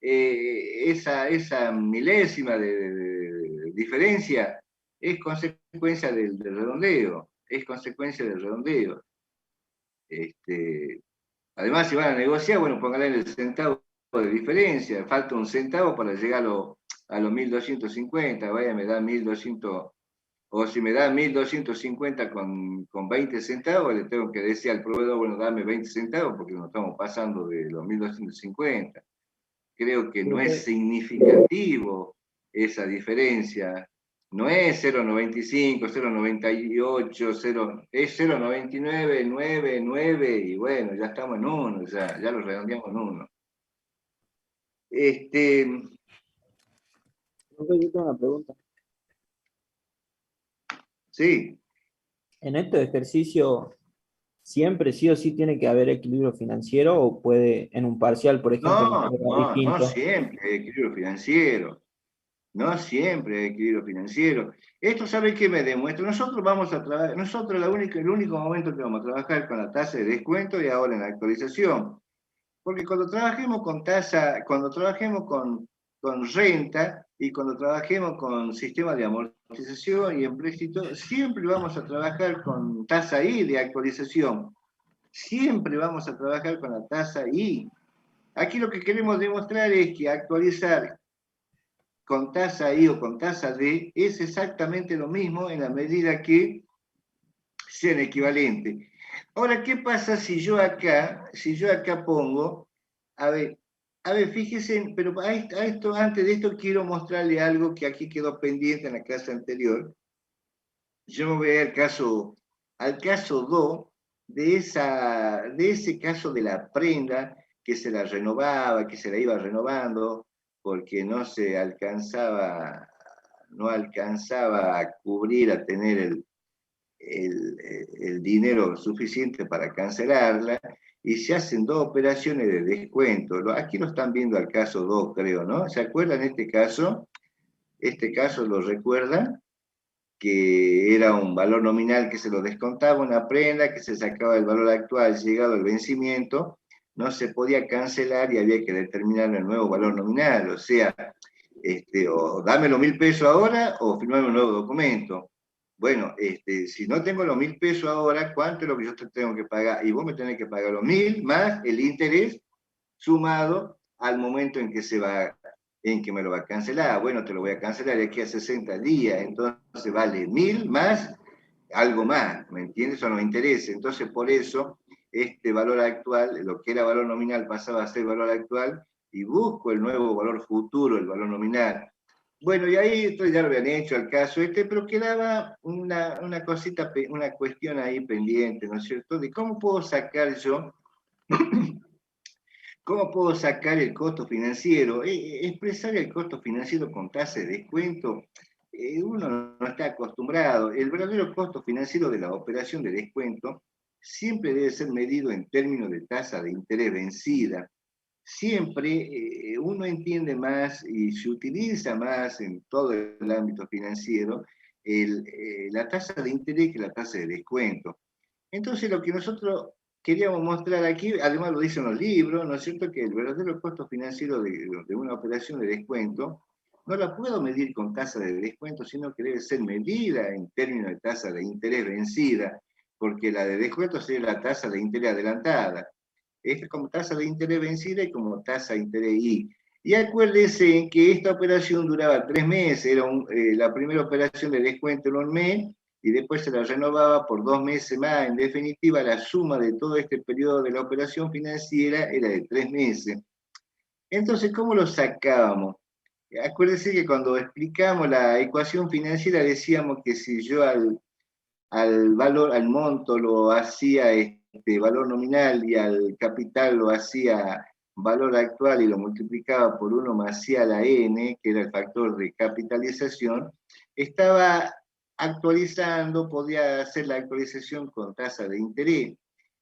esa milésima de diferencia es consecuencia del redondeo, es consecuencia del redondeo. Además, si van a negociar, bueno, pónganle el centavo de diferencia, falta un centavo para llegar a los 1250, vaya, me da 1200, o si me da 1250 con 20 centavos, le tengo que decir al proveedor, bueno, dame 20 centavos porque nos estamos pasando de los 1250. Creo que no es significativo esa diferencia. No es 0,95, 0,98, 0, es 0,99, 9, 9, y bueno, ya estamos en 1, ya lo redondeamos en 1. Yo tengo una pregunta. Sí. En este ejercicio, ¿siempre sí o sí tiene que haber equilibrio financiero o puede en un parcial, por ejemplo, No distinto? siempre hay equilibrio financiero. No siempre hay equilibrio financiero. Esto, ¿sabe qué me demuestra? Nosotros vamos a trabajar, nosotros el único momento que vamos a trabajar con la tasa de descuento y ahora en la actualización. Porque cuando trabajemos con tasa, cuando trabajemos con renta y cuando trabajemos con sistema de amortización y empréstito, siempre vamos a trabajar con tasa I de actualización. Siempre vamos a trabajar con la tasa I. Aquí lo que queremos demostrar es que actualizar con tasa I o con tasa D es exactamente lo mismo en la medida que sean equivalentes. Ahora, ¿qué pasa si yo acá pongo, a ver, fíjense, pero a esto, antes de esto quiero mostrarle algo que aquí quedó pendiente en la clase anterior. Yo me voy al caso 2 de ese caso de la prenda que se la renovaba, que se la iba renovando, porque no alcanzaba a cubrir, a tener el dinero suficiente para cancelarla, y se hacen 2 operaciones de descuento. Aquí lo están viendo al caso 2, creo, ¿no? ¿Se acuerdan este caso? Este caso lo recuerdan, que era un valor nominal que se lo descontaba una prenda, que se sacaba el valor actual llegado el vencimiento, no se podía cancelar y había que determinar el nuevo valor nominal, o sea, o dame los 1.000 pesos ahora o firmame un nuevo documento. Bueno, si no tengo los 1.000 pesos ahora, ¿cuánto es lo que yo te tengo que pagar? Y vos me tenés que pagar los 1.000 más el interés sumado al momento en que me lo va a cancelar. Bueno, te lo voy a cancelar de aquí a 60 días, entonces vale 1.000 más algo más, ¿me entiendes? Son los intereses. Entonces, por eso, este valor actual, lo que era valor nominal pasaba a ser valor actual, y busco el nuevo valor futuro, el valor nominal. Bueno, y ahí esto ya lo habían hecho al caso pero quedaba una cosita, una cuestión ahí pendiente, ¿no es cierto? De cómo puedo sacar yo, cómo puedo sacar el costo financiero, expresar el costo financiero con tasa de descuento. Uno no está acostumbrado. El verdadero costo financiero de la operación de descuento siempre debe ser medido en términos de tasa de interés vencida. Siempre uno entiende más y se utiliza más en todo el ámbito financiero la tasa de interés que la tasa de descuento. Entonces, lo que nosotros queríamos mostrar aquí, además lo dicen los libros, ¿no es cierto?, que el verdadero costo financiero de una operación de descuento no la puedo medir con tasa de descuento, sino que debe ser medida en términos de tasa de interés vencida, porque la de descuento sería la tasa de interés adelantada. Es como tasa de interés vencida y como tasa de interés I. Y acuérdense que esta operación duraba 3 meses, era la primera operación de descuento en un mes, y después se la renovaba por 2 meses más. En definitiva, la suma de todo este periodo de la operación financiera era de 3 meses. Entonces, ¿cómo lo sacábamos? Acuérdense que cuando explicamos la ecuación financiera decíamos que si yo al monto lo hacía valor nominal y al capital lo hacía valor actual y lo multiplicaba por 1 más C a la N, que era el factor de capitalización, estaba actualizando, podía hacer la actualización con tasa de interés.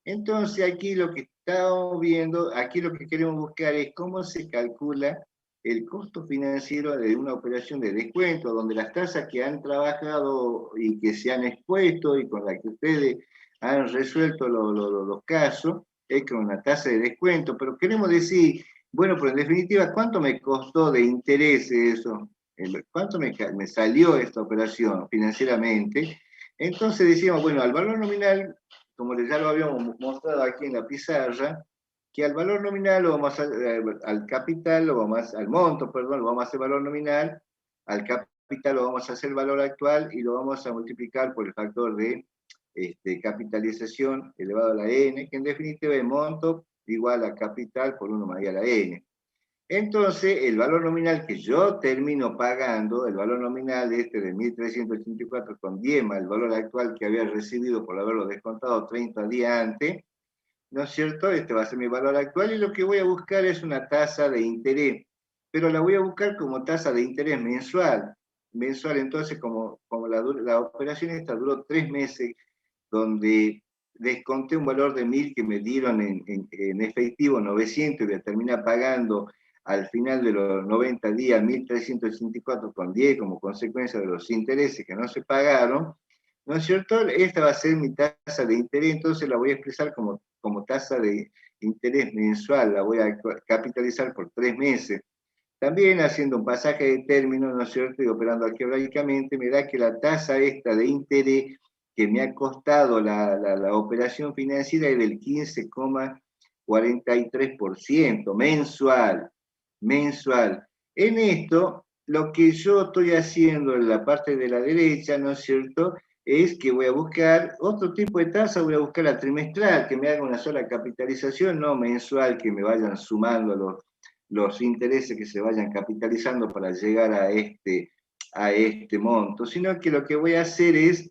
Entonces aquí lo que estamos viendo, aquí lo que queremos buscar es cómo se calcula el costo financiero de una operación de descuento, donde las tasas que han trabajado y que se han expuesto y con las que ustedes han resuelto los casos, es con una tasa de descuento, pero queremos decir, bueno, pero en definitiva, ¿cuánto me costó de interés eso? ¿Cuánto me salió esta operación financieramente? Entonces decíamos, bueno, al valor nominal, como ya lo habíamos mostrado aquí en la pizarra, que al valor nominal lo vamos a, al capital, al monto, perdón, lo vamos a hacer valor nominal, al capital lo vamos a hacer valor actual y lo vamos a multiplicar por el factor de capitalización elevado a la n, que en definitiva es monto igual a capital por 1 más i a la n. Entonces, el valor nominal que yo termino pagando, el valor nominal de 1.384,10 más el valor actual que había recibido por haberlo descontado 30 días antes, ¿no es cierto? Este va a ser mi valor actual y lo que voy a buscar es una tasa de interés, pero la voy a buscar como tasa de interés mensual. Mensual, entonces, como la operación esta duró 3 meses, donde desconté un valor de 1.000 que me dieron en efectivo 900 y voy a terminar pagando al final de los 90 días 1.364,10 como consecuencia de los intereses que no se pagaron, ¿no es cierto? Esta va a ser mi tasa de interés, entonces la voy a expresar como tasa de interés mensual, la voy a capitalizar por 3 meses. También haciendo un pasaje de términos, ¿no es cierto? Y operando algebraicamente, me da que la tasa esta de interés que me ha costado la operación financiera es del 15,43% mensual. En esto, lo que yo estoy haciendo en la parte de la derecha, ¿no es cierto?, es que voy a buscar otro tipo de tasa, voy a buscar la trimestral, que me haga una sola capitalización, no mensual, que me vayan sumando los intereses que se vayan capitalizando para llegar a este monto, sino que lo que voy a hacer es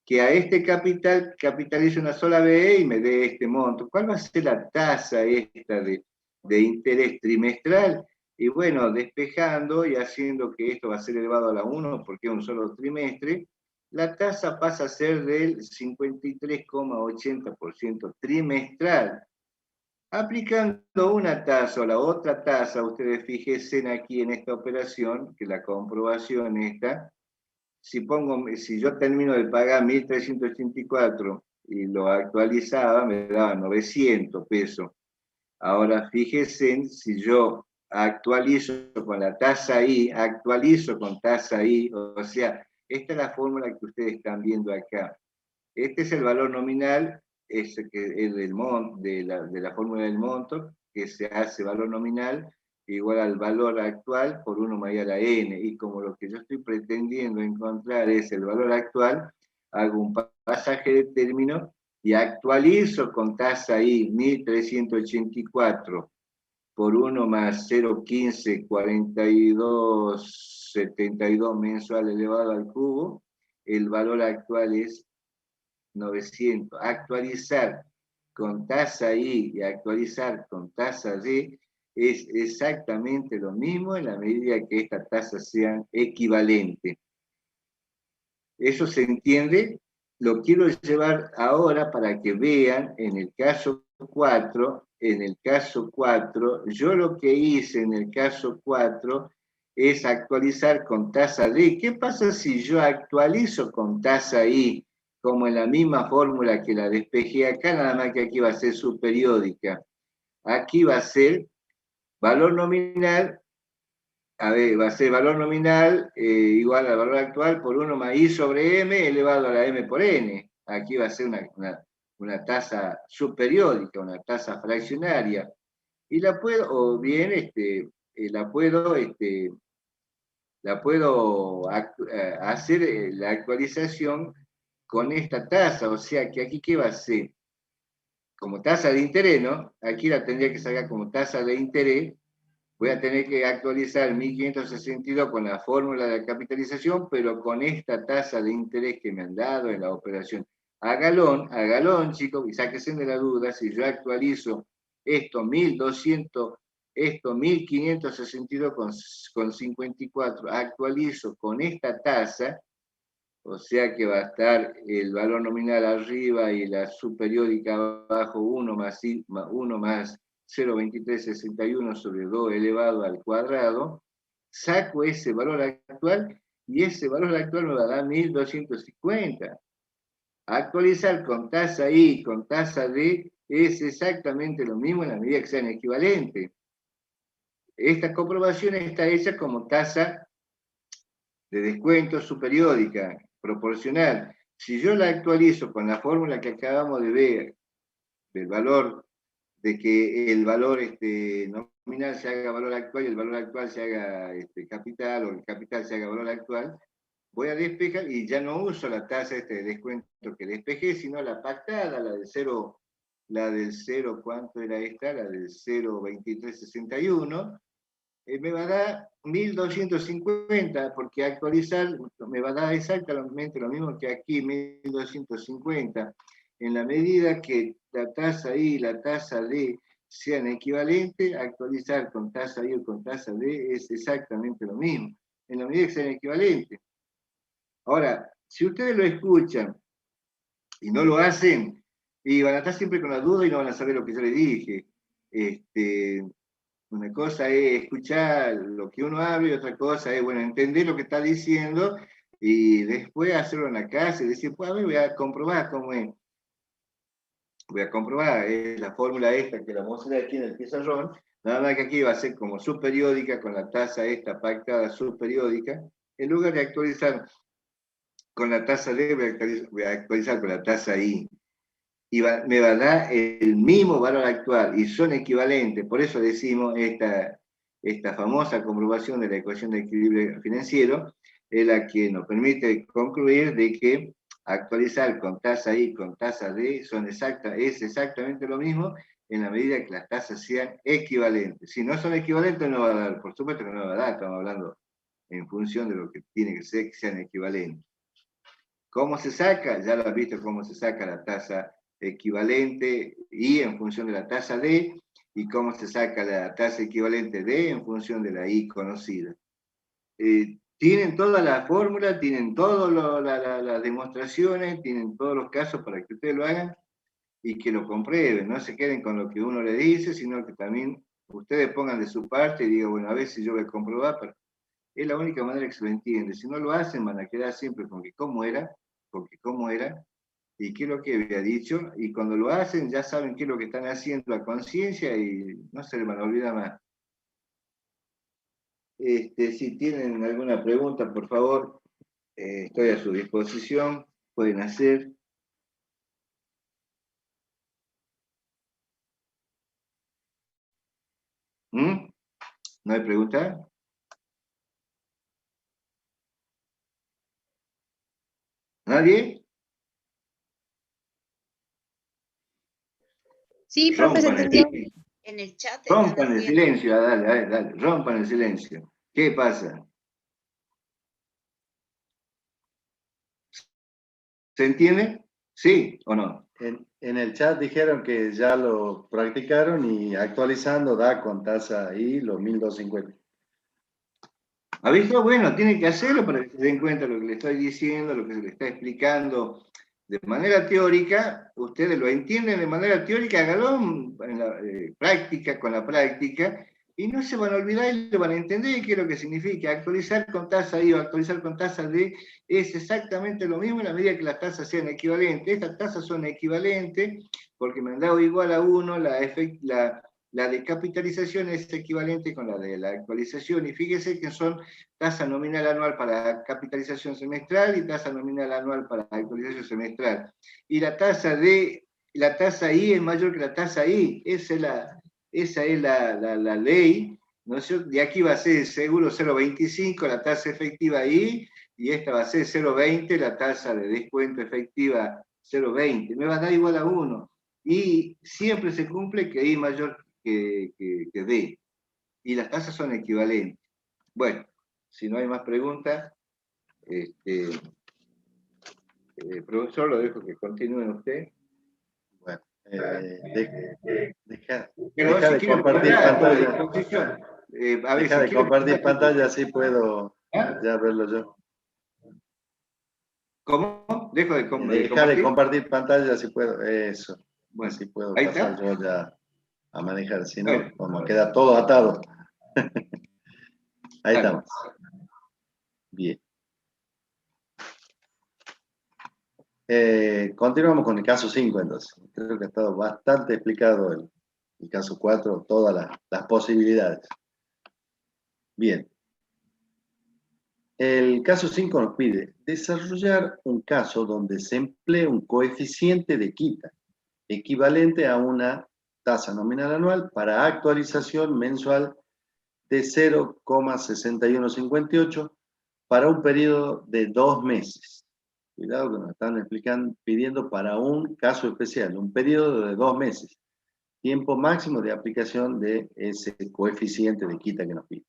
que a este capital capitalice una sola vez y me dé este monto. ¿Cuál va a ser la tasa esta de interés trimestral? Y bueno, despejando y haciendo que esto va a ser elevado a la 1 porque es un solo trimestre, la tasa pasa a ser del 53,80% trimestral. Aplicando una tasa o la otra tasa, ustedes fíjense aquí en esta operación, que la comprobación está, si yo termino de pagar 1.384 y lo actualizaba, me daba 900 pesos. Ahora fíjense, si yo actualizo con la tasa I, actualizo con tasa I, o sea, esta es la fórmula que ustedes están viendo acá. Este es el valor nominal, que es de la fórmula del monto, que se hace valor nominal igual al valor actual por 1 más i a la n. Y como lo que yo estoy pretendiendo encontrar es el valor actual, hago un pasaje de término y actualizo con tasa I 1.384 por 1 más 0,154272 mensual elevado al cubo. El valor actual es 900. Actualizar con tasa I y actualizar con tasa D es exactamente lo mismo en la medida que estas tasas sean equivalentes. ¿Eso se entiende? Lo quiero llevar ahora para que vean en el caso 4, yo lo que hice en el caso 4 es actualizar con tasa D. ¿Qué pasa si yo actualizo con tasa I? Como en la misma fórmula que la despejé acá, nada más que aquí va a ser subperiódica. Aquí va a ser valor nominal, va a ser valor nominal igual al valor actual por 1 más I sobre M elevado a la M por N. Aquí va a ser una tasa subperiódica, una tasa fraccionaria. Y la puedo, o bien, la puedo hacer la actualización con esta tasa, o sea que aquí, ¿qué va a ser? Como tasa de interés, ¿no? Aquí la tendría que sacar como tasa de interés, voy a tener que actualizar 1.562 con la fórmula de capitalización, pero con esta tasa de interés que me han dado en la operación a galón, chicos, y sáquense de la duda, si yo actualizo esto 1.200, esto 1.562,54, actualizo con esta tasa, o sea que va a estar el valor nominal arriba y la subperiódica abajo, 1 más 0,2361 sobre 2 elevado al cuadrado, saco ese valor actual y ese valor actual me va a dar 1250. Actualizar con tasa I, con tasa D, es exactamente lo mismo en la medida que sean equivalentes. Esta comprobación está hecha como tasa de descuento subperiódica, proporcional. Si yo la actualizo con la fórmula que acabamos de ver, del valor, de que el valor nominal se haga valor actual y el valor actual se haga capital, o el capital se haga valor actual, voy a despejar y ya no uso la tasa de descuento que despejé, sino la pactada, la del 0, ¿cuánto era esta? La del 0,2361, me va a dar 1250, porque actualizar me va a dar exactamente lo mismo que aquí, 1250, en la medida que la tasa I y la tasa D sean equivalentes, actualizar con tasa I o con tasa D es exactamente lo mismo, en la medida que sean equivalentes. Ahora, si ustedes lo escuchan y no lo hacen, y van a estar siempre con la duda y no van a saber lo que yo les dije. Una cosa es escuchar lo que uno habla y otra cosa es, bueno, entender lo que está diciendo y después hacerlo en la casa y decir, pues a ver, voy a comprobar cómo es. Voy a comprobar, es la fórmula esta que la mostré aquí en el pizarrón, nada más que aquí va a ser como subperiódica con la tasa esta pactada subperiódica, en lugar de actualizar con la tasa D, voy a actualizar con la tasa I. Y me va a dar el mismo valor actual, y son equivalentes. Por eso decimos esta famosa comprobación de la ecuación de equilibrio financiero, es la que nos permite concluir de que actualizar con tasa I, con tasa D, es exactamente lo mismo en la medida que las tasas sean equivalentes. Si no son equivalentes, no va a dar, por supuesto que no va a dar, estamos hablando en función de lo que tiene que ser, que sean equivalentes. ¿Cómo se saca? Ya lo has visto cómo se saca la tasa equivalente I en función de la tasa D, y cómo se saca la tasa equivalente D en función de la I conocida. Tienen toda la fórmula, tienen todas las demostraciones, tienen todos los casos para que ustedes lo hagan y que lo comprueben, no se queden con lo que uno le dice, sino que también ustedes pongan de su parte y digan, bueno, a ver si yo voy a comprobar, pero es la única manera que se lo entiende. Si no lo hacen, van a quedar siempre con que cómo era, y qué es lo que había dicho, y cuando lo hacen ya saben qué es lo que están haciendo a conciencia y no se les van a olvidar más. Si tienen alguna pregunta, por favor, estoy a su disposición, pueden hacer. ¿No hay pregunta? ¿Nadie? Sí, profe, se Rompan entendió. En el chat rompan el silencio, dale, rompan el silencio. ¿Qué pasa? ¿Se entiende? ¿Sí o no? En el chat dijeron que ya lo practicaron y actualizando da con tasa I los 1250. ¿Ha visto? Bueno, tienen que hacerlo para que se den cuenta de lo que le estoy diciendo, lo que se le está explicando de manera teórica. Ustedes lo entienden de manera teórica, háganlo en la práctica, con la práctica, y no se van a olvidar y lo van a entender qué es lo que significa. Actualizar con tasa I o actualizar con tasa D es exactamente lo mismo en la medida que las tasas sean equivalentes. Estas tasas son equivalentes porque me han dado igual a 1, la de capitalización es equivalente con la de la actualización, y fíjese que son tasa nominal anual para capitalización semestral y tasa nominal anual para actualización semestral. Y la tasa I es mayor que la tasa I, esa es la ley, ¿no? De aquí va a ser seguro 0,25 la tasa efectiva I, y esta va a ser 0,20 la tasa de descuento efectiva 0,20, me va a dar igual a 1. Y siempre se cumple que I mayor que D. Y las tasas son equivalentes. Bueno, si no hay más preguntas, profesor, lo dejo que continúe usted. Bueno, deja Pero de compartir pantalla. Deja de compartir pantalla, así puedo ¿Ah? ya verlo yo. ¿Cómo? Dejo de compartir. Deja de compartir pantalla, así puedo. Eso. Bueno, así puedo ahí pasar está. yo ya a manejar, si no, vamos a quedar todos atados. Ahí estamos. Bien. Continuamos con el caso 5 entonces. Creo que ha estado bastante explicado el caso 4, todas las posibilidades. Bien. El caso 5 nos pide desarrollar un caso donde se emplee un coeficiente de quita equivalente a una tasa nominal anual para actualización mensual de 0,6158 para un periodo de 2 meses. Cuidado que nos están pidiendo para un caso especial, un periodo de 2 meses. Tiempo máximo de aplicación de ese coeficiente de quita que nos pide.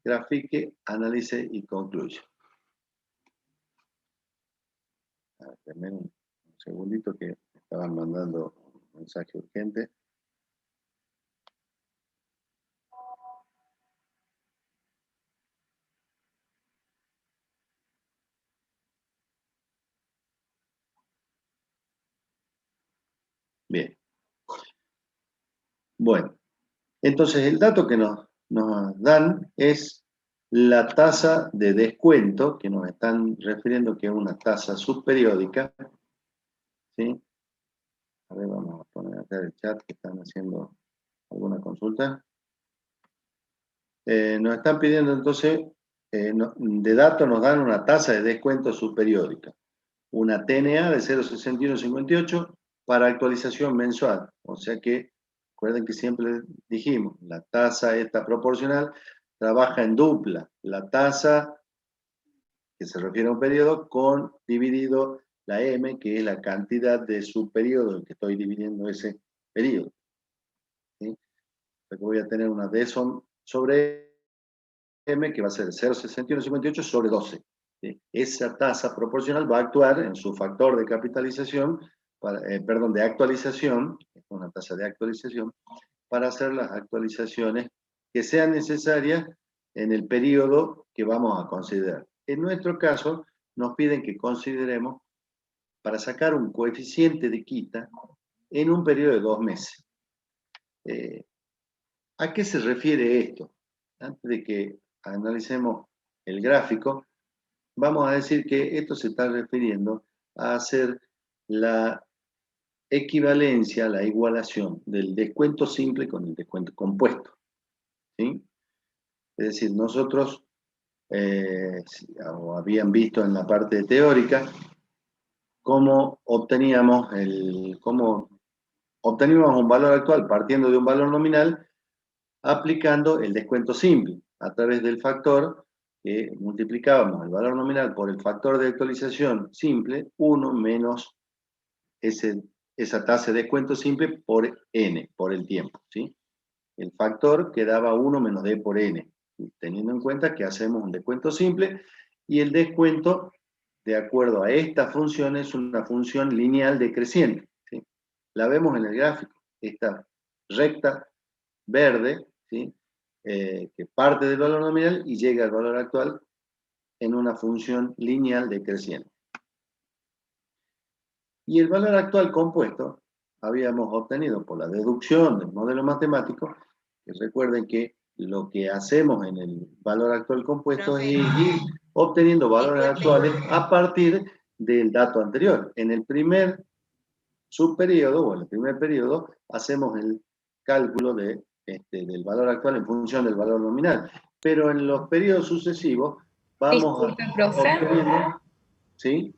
Grafique, analice y concluya. También un segundito que estaban mandando un mensaje urgente. Bien. Bueno, entonces el dato que nos dan es la tasa de descuento, que nos están refiriendo que es una tasa subperiódica. ¿Sí? A ver, vamos a poner acá el chat que están haciendo alguna consulta. Nos están pidiendo entonces, de datos nos dan una tasa de descuento subperiódica. Una TNA de 0,6158 para actualización mensual. O sea que, recuerden que siempre dijimos, la tasa esta proporcional trabaja en dupla. La tasa que se refiere a un periodo con dividido la M, que es la cantidad de subperiodo en que estoy dividiendo ese periodo. ¿Sí? Porque voy a tener una D sobre M que va a ser 0,6158 sobre 12. ¿Sí? Esa tasa proporcional va a actuar en su factor de capitalización, de actualización, es una tasa de actualización, para hacer las actualizaciones que sean necesarias en el periodo que vamos a considerar. En nuestro caso, nos piden que consideremos para sacar un coeficiente de quita en un periodo de 2 meses. ¿A qué se refiere esto? Antes de que analicemos el gráfico, vamos a decir que esto se está refiriendo a hacer la equivalencia, la igualación del descuento simple con el descuento compuesto. ¿Sí? Es decir, nosotros habían visto en la parte teórica cómo obteníamos un valor actual partiendo de un valor nominal aplicando el descuento simple a través del factor que multiplicábamos el valor nominal por el factor de actualización simple, 1 menos esa tasa de descuento simple por n, por el tiempo. ¿Sí? El factor quedaba 1 menos d por n, teniendo en cuenta que hacemos un descuento simple y el descuento, de acuerdo a esta función, es una función lineal decreciente. ¿Sí? La vemos en el gráfico, esta recta verde, ¿sí? Que parte del valor nominal y llega al valor actual en una función lineal decreciente. Y el valor actual compuesto habíamos obtenido por la deducción del modelo matemático, que recuerden que lo que hacemos en el valor actual compuesto es ir obteniendo valores actuales a partir del dato anterior. En el primer subperiodo, o en el primer periodo, hacemos el cálculo del valor actual en función del valor nominal. Pero en los periodos sucesivos vamos Disculpe, profe. obteniendo... ¿Sí?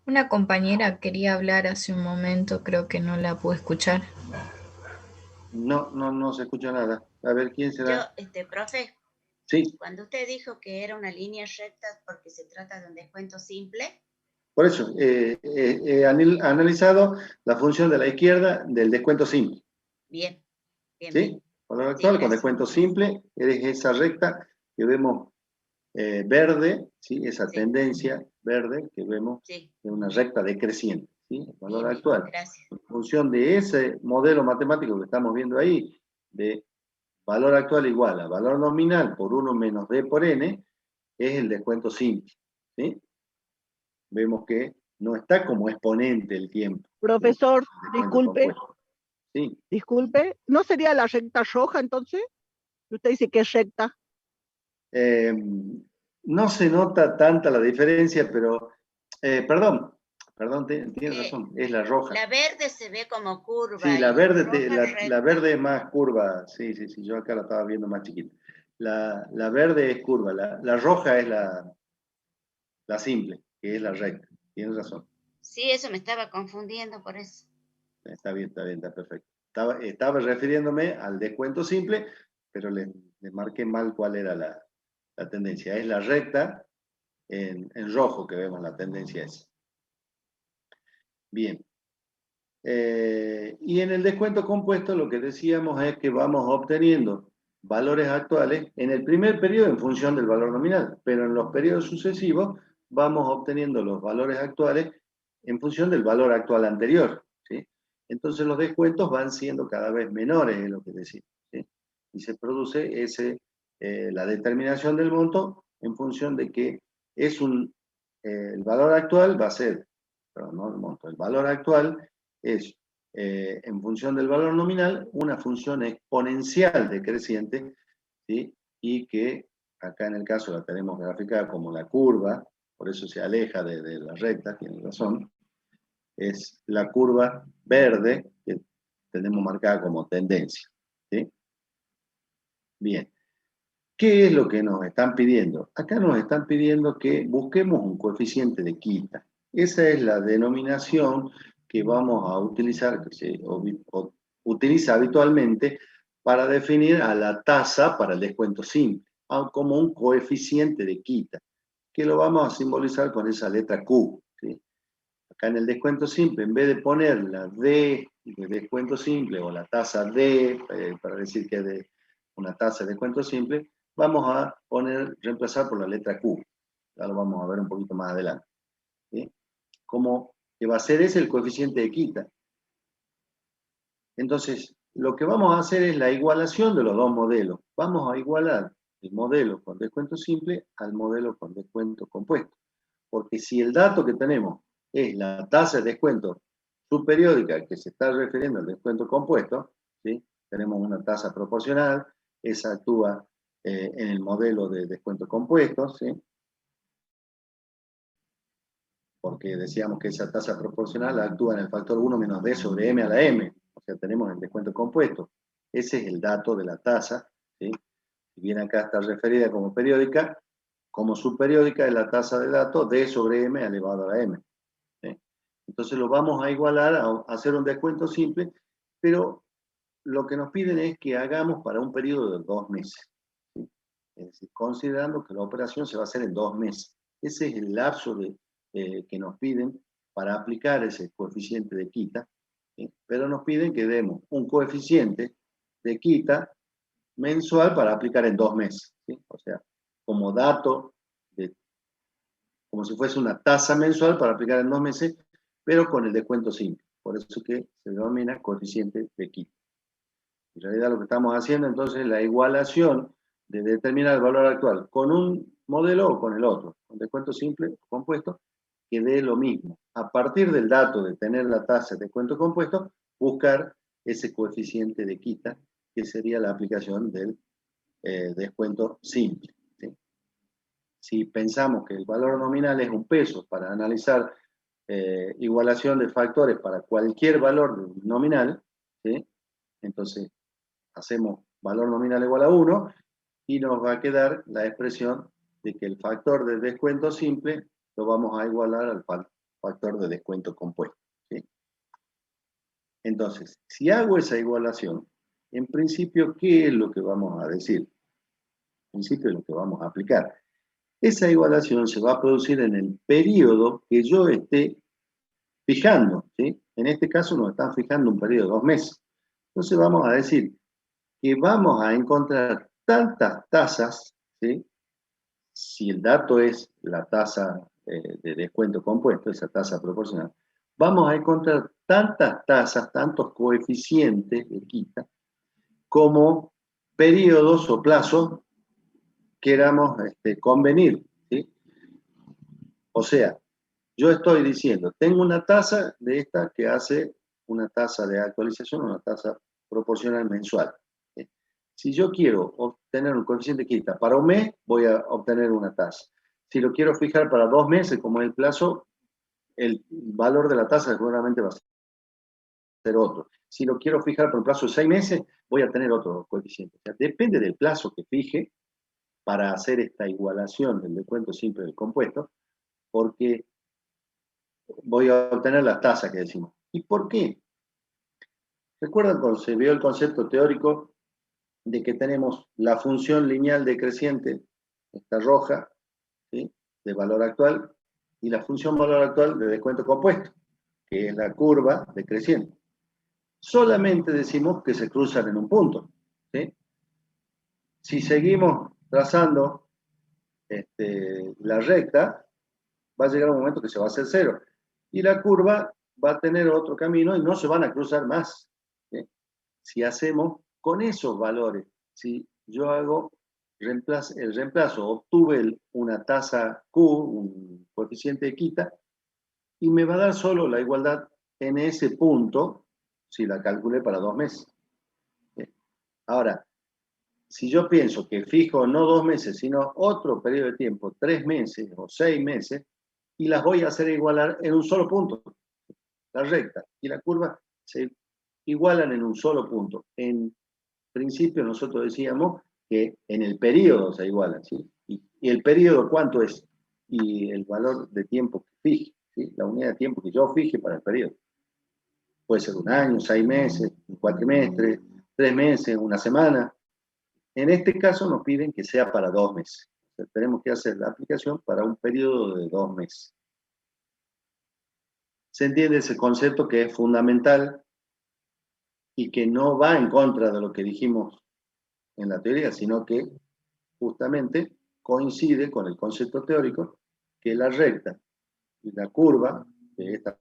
Una compañera quería hablar hace un momento, creo que no la pude escuchar. No se escucha nada. A ver, ¿quién será? Profe, Sí. cuando usted dijo que era una línea recta porque se trata de un descuento simple. Por eso, he analizado la función de la izquierda del descuento simple. Bien. ¿Sí? Bien. Valor actual Sí, con descuento simple, es esa recta que vemos verde, ¿sí? Esa tendencia verde que vemos sí. de una recta decreciente. ¿Sí? El valor Bien, actual. gracias. En función de ese modelo matemático que estamos viendo ahí, de valor actual igual a valor nominal por 1 menos d por n, es el descuento simple. ¿Sí? Vemos que no está como exponente el tiempo. Profesor, ¿Sí? disculpe, Sí. Disculpe, ¿no sería la recta roja entonces? Usted dice que es recta. No se nota tanta la diferencia, pero, perdón, tienes razón, es la roja. La verde se ve como curva. Sí, la y verde, roja la verde es más curva, sí, yo acá la estaba viendo más chiquita. La verde es curva, la roja es la simple, que es la recta, tienes razón. Sí, eso me estaba confundiendo por eso. Está bien, está perfecto. Estaba refiriéndome al descuento simple, pero le marqué mal cuál era la tendencia. Es la recta en rojo que vemos la tendencia esa. Bien. Y en el descuento compuesto lo que decíamos es que vamos obteniendo valores actuales en el primer periodo en función del valor nominal, pero en los periodos sucesivos vamos obteniendo los valores actuales en función del valor actual anterior, ¿sí? Entonces los descuentos van siendo cada vez menores, es lo que decimos, ¿sí? Y se produce la determinación del monto en función de que es el valor actual va a ser, perdón, no el monto, el valor actual es, en función del valor nominal, una función exponencial decreciente, ¿sí? Y que acá en el caso la tenemos graficada como la curva, por eso se aleja de la recta, tiene razón, es la curva verde que tenemos marcada como tendencia, ¿sí? Bien. ¿Qué es lo que nos están pidiendo? Acá nos están pidiendo que busquemos un coeficiente de quita. Esa es la denominación que vamos a utilizar, que se utiliza habitualmente para definir a la tasa para el descuento simple, como un coeficiente de quita, que lo vamos a simbolizar con esa letra Q, ¿sí? Acá en el descuento simple, en vez de poner la D de descuento simple o la tasa D, para decir que es de una tasa de descuento simple, vamos a reemplazar por la letra Q. Ya lo vamos a ver un poquito más adelante, ¿sí? Como que va a ser ese el coeficiente de quita. Entonces, lo que vamos a hacer es la igualación de los dos modelos. Vamos a igualar el modelo con descuento simple al modelo con descuento compuesto. Porque si el dato que tenemos es la tasa de descuento subperiódica que se está refiriendo al descuento compuesto, ¿sí? Tenemos una tasa proporcional, esa actúa en el modelo de descuento compuesto, ¿sí? Porque decíamos que esa tasa proporcional actúa en el factor 1 menos D sobre M a la M, o sea, tenemos el descuento compuesto. Ese es el dato de la tasa, ¿sí? Si bien acá está referida como periódica, como subperiódica es la tasa de datos D sobre M elevado a la M, ¿sí? Entonces lo vamos a igualar a hacer un descuento simple, pero lo que nos piden es que hagamos para un periodo de 2 meses, ¿sí? Es decir, considerando que la operación se va a hacer en 2 meses. Ese es el lapso que nos piden para aplicar ese coeficiente de quita, ¿sí? Pero nos piden que demos un coeficiente de quita mensual para aplicar en 2 meses, ¿sí? O sea, como dato, como si fuese una tasa mensual para aplicar en 2 meses, pero con el descuento simple. Por eso que se denomina coeficiente de quita. En realidad lo que estamos haciendo entonces es la igualación de determinar el valor actual con un modelo o con el otro, con descuento simple o compuesto, que dé lo mismo. A partir del dato de tener la tasa de descuento compuesto, buscar ese coeficiente de quita, que sería la aplicación del descuento simple, ¿sí? Si pensamos que el valor nominal es un peso para analizar igualación de factores para cualquier valor nominal, ¿sí? Entonces hacemos valor nominal igual a 1 y nos va a quedar la expresión de que el factor de descuento simple lo vamos a igualar al factor de descuento compuesto, ¿sí? Entonces, si hago esa igualación, en principio, ¿qué es lo que vamos a decir? En principio es lo que vamos a aplicar. Esa igualación se va a producir en el periodo que yo esté fijando, ¿sí? En este caso nos están fijando un periodo de 2 meses. Entonces vamos a decir que vamos a encontrar tantas tasas, ¿sí? Si el dato es la tasa de descuento compuesto, esa tasa proporcional, vamos a encontrar tantas tasas, tantos coeficientes de quita, como periodos o plazos queramos convenir, ¿sí? O sea, yo estoy diciendo, tengo una tasa de esta que hace una tasa de actualización, una tasa proporcional mensual. Si yo quiero obtener un coeficiente de quita para un mes, voy a obtener una tasa. Si lo quiero fijar para 2 meses, como es el plazo, el valor de la tasa seguramente va a ser otro. Si lo quiero fijar por un plazo de 6 meses, voy a tener otro coeficiente. O sea, depende del plazo que fije para hacer esta igualación del descuento simple del compuesto, porque voy a obtener las tasas que decimos. ¿Y por qué? ¿Recuerdan cuando se vio el concepto teórico de que tenemos la función lineal decreciente, esta roja, ¿sí?, de valor actual, y la función valor actual de descuento compuesto, que es la curva decreciente? Solamente decimos que se cruzan en un punto, ¿sí? Si seguimos trazando la recta, va a llegar un momento que se va a hacer cero, y la curva va a tener otro camino y no se van a cruzar más, ¿sí? Si hacemos con esos valores, si yo hago el reemplazo, obtuve una tasa Q, un coeficiente de quita, y me va a dar solo la igualdad en ese punto, si la calculé para 2 meses. Ahora, si yo pienso que fijo no 2 meses, sino otro periodo de tiempo, 3 meses o 6 meses, y las voy a hacer igualar en un solo punto, la recta y la curva se igualan en un solo punto. En principio nosotros decíamos que en el periodo se igualan, ¿sí? Y el periodo, ¿cuánto es? Y el valor de tiempo que fije, ¿sí? La unidad de tiempo que yo fije para el periodo. Puede ser 1 año, 6 meses, un cuatrimestre, 3 meses, 1 semana. En este caso nos piden que sea para 2 meses. O sea, tenemos que hacer la aplicación para un periodo de 2 meses. ¿Se entiende ese concepto que es fundamental y que no va en contra de lo que dijimos en la teoría, sino que justamente coincide con el concepto teórico que la recta y la curva de esta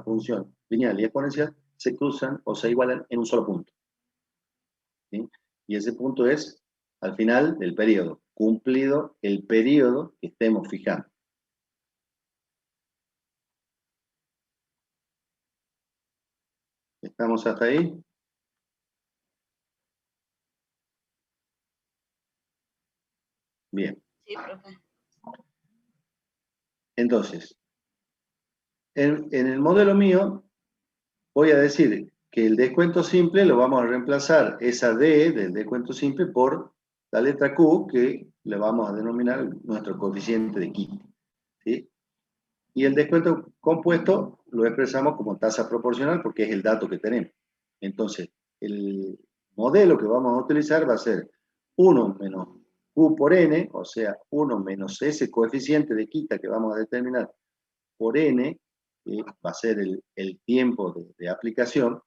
función lineal y exponencial se cruzan o se igualan en un solo punto, ¿sí? Y ese punto es al final del periodo, cumplido el periodo que estemos fijando. ¿Estamos hasta ahí? Bien. Sí, profe. Entonces, en el modelo mío, voy a decir que el descuento simple lo vamos a reemplazar, esa D del descuento simple, por la letra Q, que le vamos a denominar nuestro coeficiente de quita, ¿sí? Y el descuento compuesto lo expresamos como tasa proporcional porque es el dato que tenemos. Entonces, el modelo que vamos a utilizar va a ser 1 menos Q por N, o sea, 1 menos ese coeficiente de quita que vamos a determinar por N, que va a ser el tiempo de aplicación,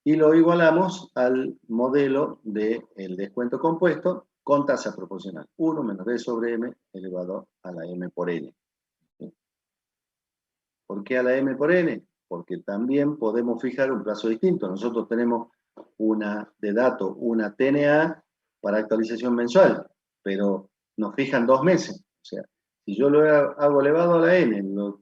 y lo igualamos al modelo del descuento compuesto con tasa proporcional. 1 menos D sobre M elevado a la M por N. ¿Sí? ¿Por qué a la M por N? Porque también podemos fijar un plazo distinto. Nosotros tenemos una de datos, una TNA para actualización mensual, pero nos fijan 2 meses. O sea, si yo lo hago elevado a la N, lo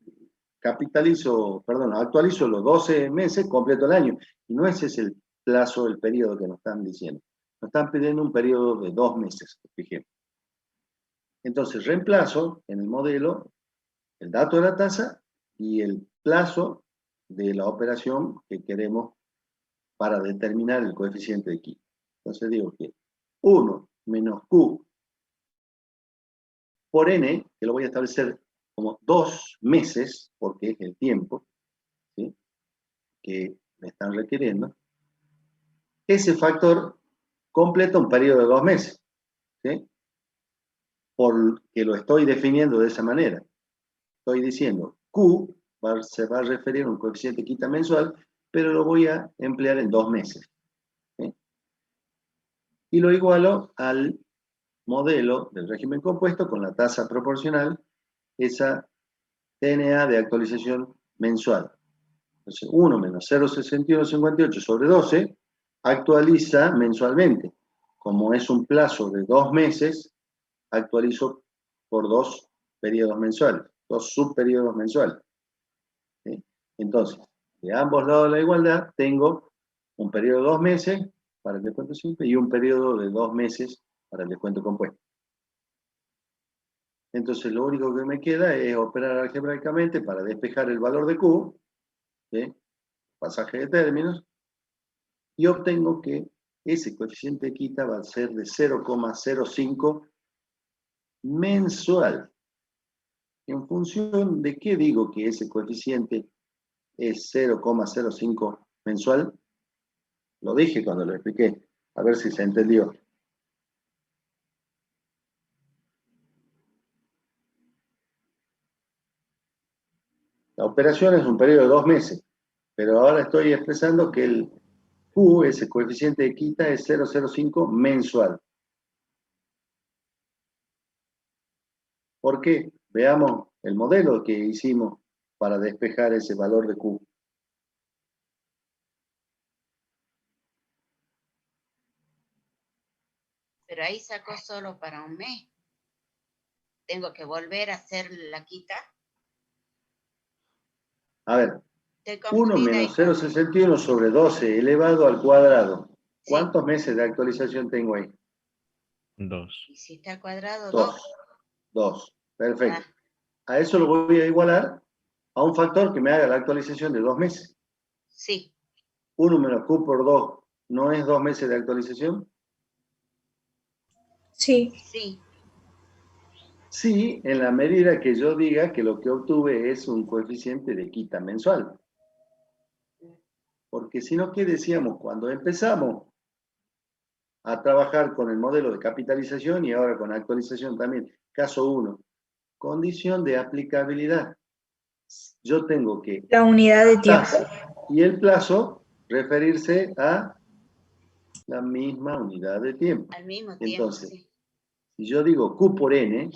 actualizo los 12 meses, completo el año. Y no ese es el plazo, el periodo que nos están diciendo. Nos están pidiendo un periodo de 2 meses, fijemos. Entonces, reemplazo en el modelo el dato de la tasa y el plazo de la operación que queremos para determinar el coeficiente de quita. Entonces digo que 1 menos Q por N, que lo voy a establecer como 2 meses, porque es el tiempo, ¿sí?, que me están requiriendo. Ese factor completa un periodo de 2 meses, ¿sí?, porque lo estoy definiendo de esa manera. Estoy diciendo Q se va a referir a un coeficiente de quita mensual, pero lo voy a emplear en 2 meses, ¿sí? Y lo igualo al modelo del régimen compuesto con la tasa proporcional, esa TNA de actualización mensual. Entonces, 1 menos 0,6158 sobre 12 actualiza mensualmente. Como es un plazo de 2 meses, actualizo por 2 periodos mensuales, 2 subperiodos mensuales, ¿sí? Entonces, de ambos lados de la igualdad tengo un periodo de 2 meses para el descuento simple y un periodo de 2 meses para el descuento compuesto. Entonces, lo único que me queda es operar algebraicamente para despejar el valor de Q, ¿sí? Pasaje de términos, y obtengo que ese coeficiente de quita va a ser de 0,05 mensual. ¿En función de qué digo que ese coeficiente es 0,05 mensual? Lo dije cuando lo expliqué, a ver si se entendió. La operación es un periodo de 2 meses, pero ahora estoy expresando que el Q, ese coeficiente de quita, es 0,05 mensual. ¿Por qué? Veamos el modelo que hicimos para despejar ese valor de Q. Pero ahí sacó solo para un mes. Tengo que volver a hacer la quita. A ver, Estoy 1 confundida ahí menos con... 0,61 sobre 12 elevado al cuadrado. Sí. ¿Cuántos meses de actualización tengo ahí? 2. Y si está al cuadrado, 2. 2. 2. Perfecto. Ah, A eso lo voy a igualar a un factor que me haga la actualización de 2 meses. sí, 1 menos Q por 2, ¿no es 2 meses de actualización? Sí, sí. Sí, en la medida que yo diga que lo que obtuve es un coeficiente de quita mensual. Porque si no, ¿qué decíamos? Cuando empezamos a trabajar con el modelo de capitalización y ahora con actualización también, caso 1, condición de aplicabilidad. Yo tengo que la unidad de tiempo. tasa y el plazo referirse a la misma unidad de tiempo. Al mismo tiempo, Entonces, sí. si yo digo Q por N,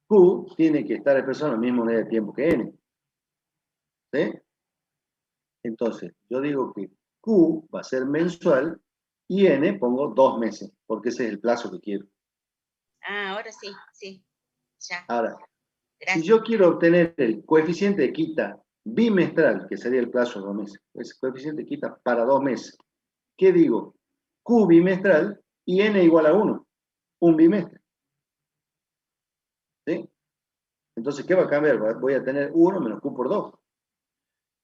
Q tiene que estar expresado en la misma unidad de tiempo que N. ¿Sí? Entonces, yo digo que Q va a ser mensual y N pongo 2 meses, porque ese es el plazo que quiero. Ah, ahora sí, sí. Ya. Ahora, Gracias. si yo quiero obtener el coeficiente de quita bimestral, que sería el plazo de 2 meses, ese coeficiente de quita para 2 meses, ¿qué digo? Q bimestral y N igual a 1, un bimestre. ¿Sí? Entonces, ¿qué va a cambiar? Voy a tener 1 menos Q por 2.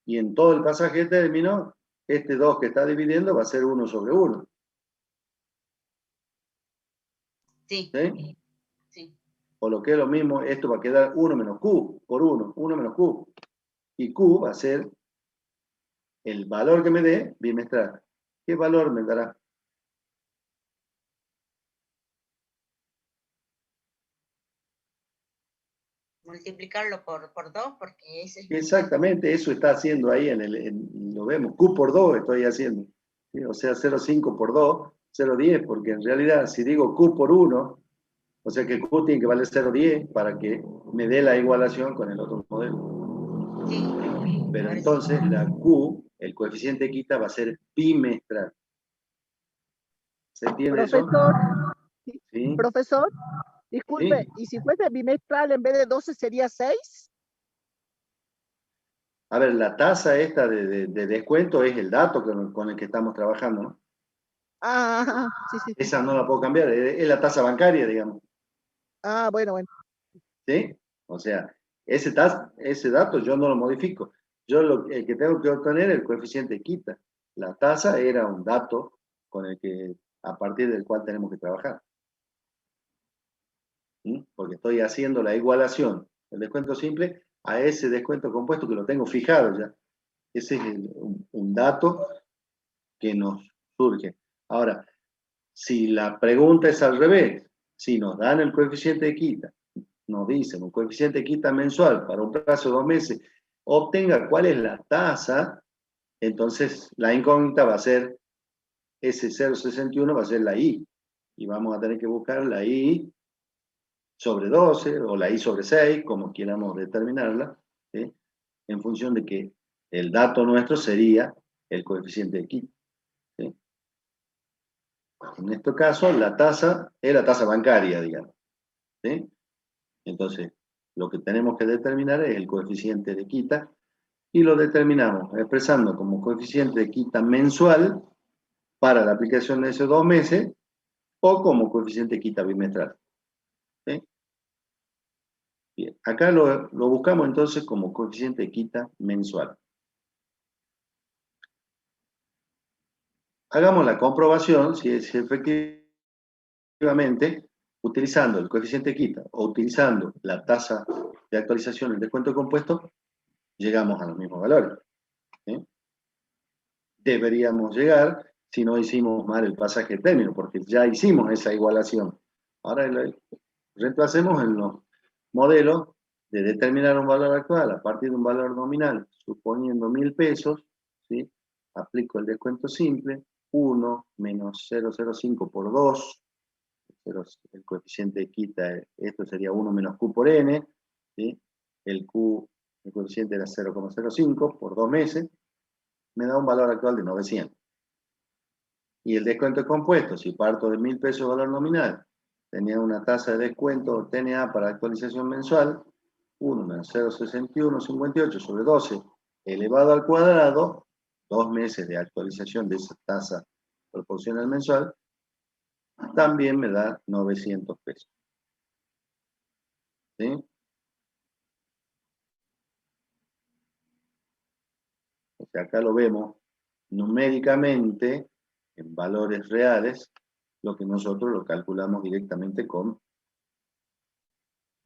Y en todo el pasaje de término, este 2 que está dividiendo va a ser 1 sobre 1. Sí, ¿Sí? sí. O lo que es lo mismo, esto va a quedar 1 menos Q por 1, 1 menos Q. Y Q va a ser el valor que me dé bimestral. ¿Qué valor me dará? Multiplicarlo por 2 porque ese es Exactamente, eso está haciendo ahí, lo vemos, Q por 2 estoy haciendo. ¿Sí? O sea, 0,5 por 2, 0,10, porque en realidad si digo Q por 1, o sea que Q tiene que valer 0,10 para que me dé la igualación con el otro modelo. sí. Pero Ahora entonces sí. la Q, el coeficiente de quita va a ser bimestral. ¿Se entiende eso? Profesor, ¿Sí? profesor, ¿Sí? disculpe, ¿y si fuese bimestral en vez de 12 sería 6? A ver, la tasa esta de descuento es el dato con el que estamos trabajando, ¿no? Ah, sí, sí, sí. Esa no la puedo cambiar, es la tasa bancaria, digamos. Ah, bueno, bueno. ¿Sí? O sea, ese dato yo no lo modifico. Yo el que tengo que obtener es el coeficiente de quita. La tasa era un dato con el que, a partir del cual tenemos que trabajar. ¿Sí? Porque estoy haciendo la igualación del descuento simple a ese descuento compuesto que lo tengo fijado ya. Ese es un dato que nos surge. Ahora, si la pregunta es al revés, si nos dan el coeficiente de quita, nos dicen un coeficiente de quita mensual para un plazo de 2 meses, obtenga cuál es la tasa, entonces la incógnita va a ser ese 0,61 va a ser la I. Y vamos a tener que buscar la I sobre 12 o la I sobre 6, como quieramos determinarla, ¿sí? En función de que el dato nuestro sería el coeficiente de quita. ¿Sí? En este caso, la tasa es la tasa bancaria, digamos. ¿Sí? Entonces, lo que tenemos que determinar es el coeficiente de quita y lo determinamos expresando como coeficiente de quita mensual para la aplicación de esos 2 meses o como coeficiente de quita bimestral. ¿Sí? Bien, acá lo buscamos entonces como coeficiente de quita mensual. Hagamos la comprobación si efectivamente, utilizando el coeficiente de quita o utilizando la tasa de actualización del descuento compuesto, llegamos a los mismos valores. ¿Sí? Deberíamos llegar si no hicimos mal el pasaje de término, porque ya hicimos esa igualación. Ahora reemplacemos en los modelos de determinar un valor actual a partir de un valor nominal, suponiendo 1.000 pesos, ¿sí? Aplico el descuento simple, 1 menos 0,05 por 2, el coeficiente de quita, esto sería 1 menos Q por N, ¿sí? El coeficiente era 0,05 por 2 meses, me da un valor actual de 900. Y el descuento compuesto, si parto de 1.000 pesos valor nominal, tenía una tasa de descuento TNA para actualización mensual, 1 menos 0,6158 sobre 12 elevado al cuadrado, 2 meses de actualización de esa tasa proporcional mensual, también me da 900 pesos. ¿Sí? O sea, acá lo vemos numéricamente, en valores reales, lo que nosotros lo calculamos directamente con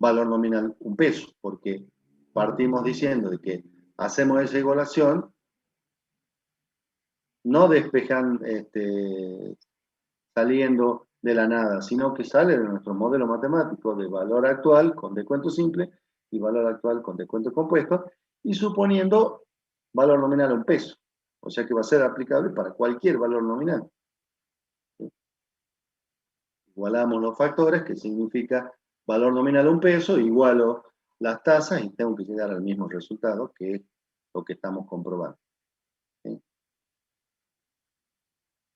valor nominal 1 peso, porque partimos diciendo de que hacemos esa igualación, no despejan saliendo de la nada, sino que sale de nuestro modelo matemático de valor actual con descuento simple y valor actual con descuento compuesto, y suponiendo valor nominal 1 peso. O sea que va a ser aplicable para cualquier valor nominal. Igualamos los factores, que significa valor nominal 1 peso, igualo las tasas y tengo que llegar al mismo resultado, que es lo que estamos comprobando. ¿Sí?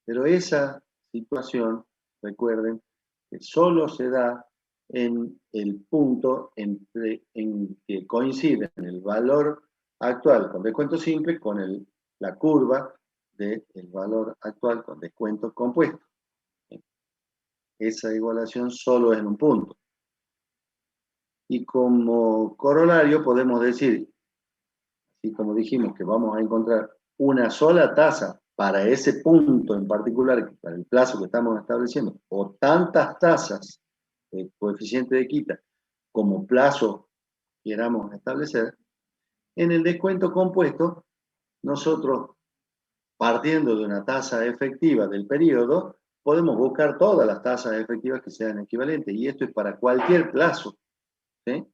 Pero esa situación, recuerden, que solo se da en el punto en que coincide el valor actual con descuento simple con la curva del valor actual con descuento compuesto. Esa igualación solo es en un punto. Y como corolario podemos decir, así como dijimos que vamos a encontrar una sola tasa para ese punto en particular, para el plazo que estamos estableciendo, o tantas tasas de coeficiente de quita como plazo queramos establecer, en el descuento compuesto, nosotros, partiendo de una tasa efectiva del periodo, podemos buscar todas las tasas efectivas que sean equivalentes, y esto es para cualquier plazo. ¿Sí?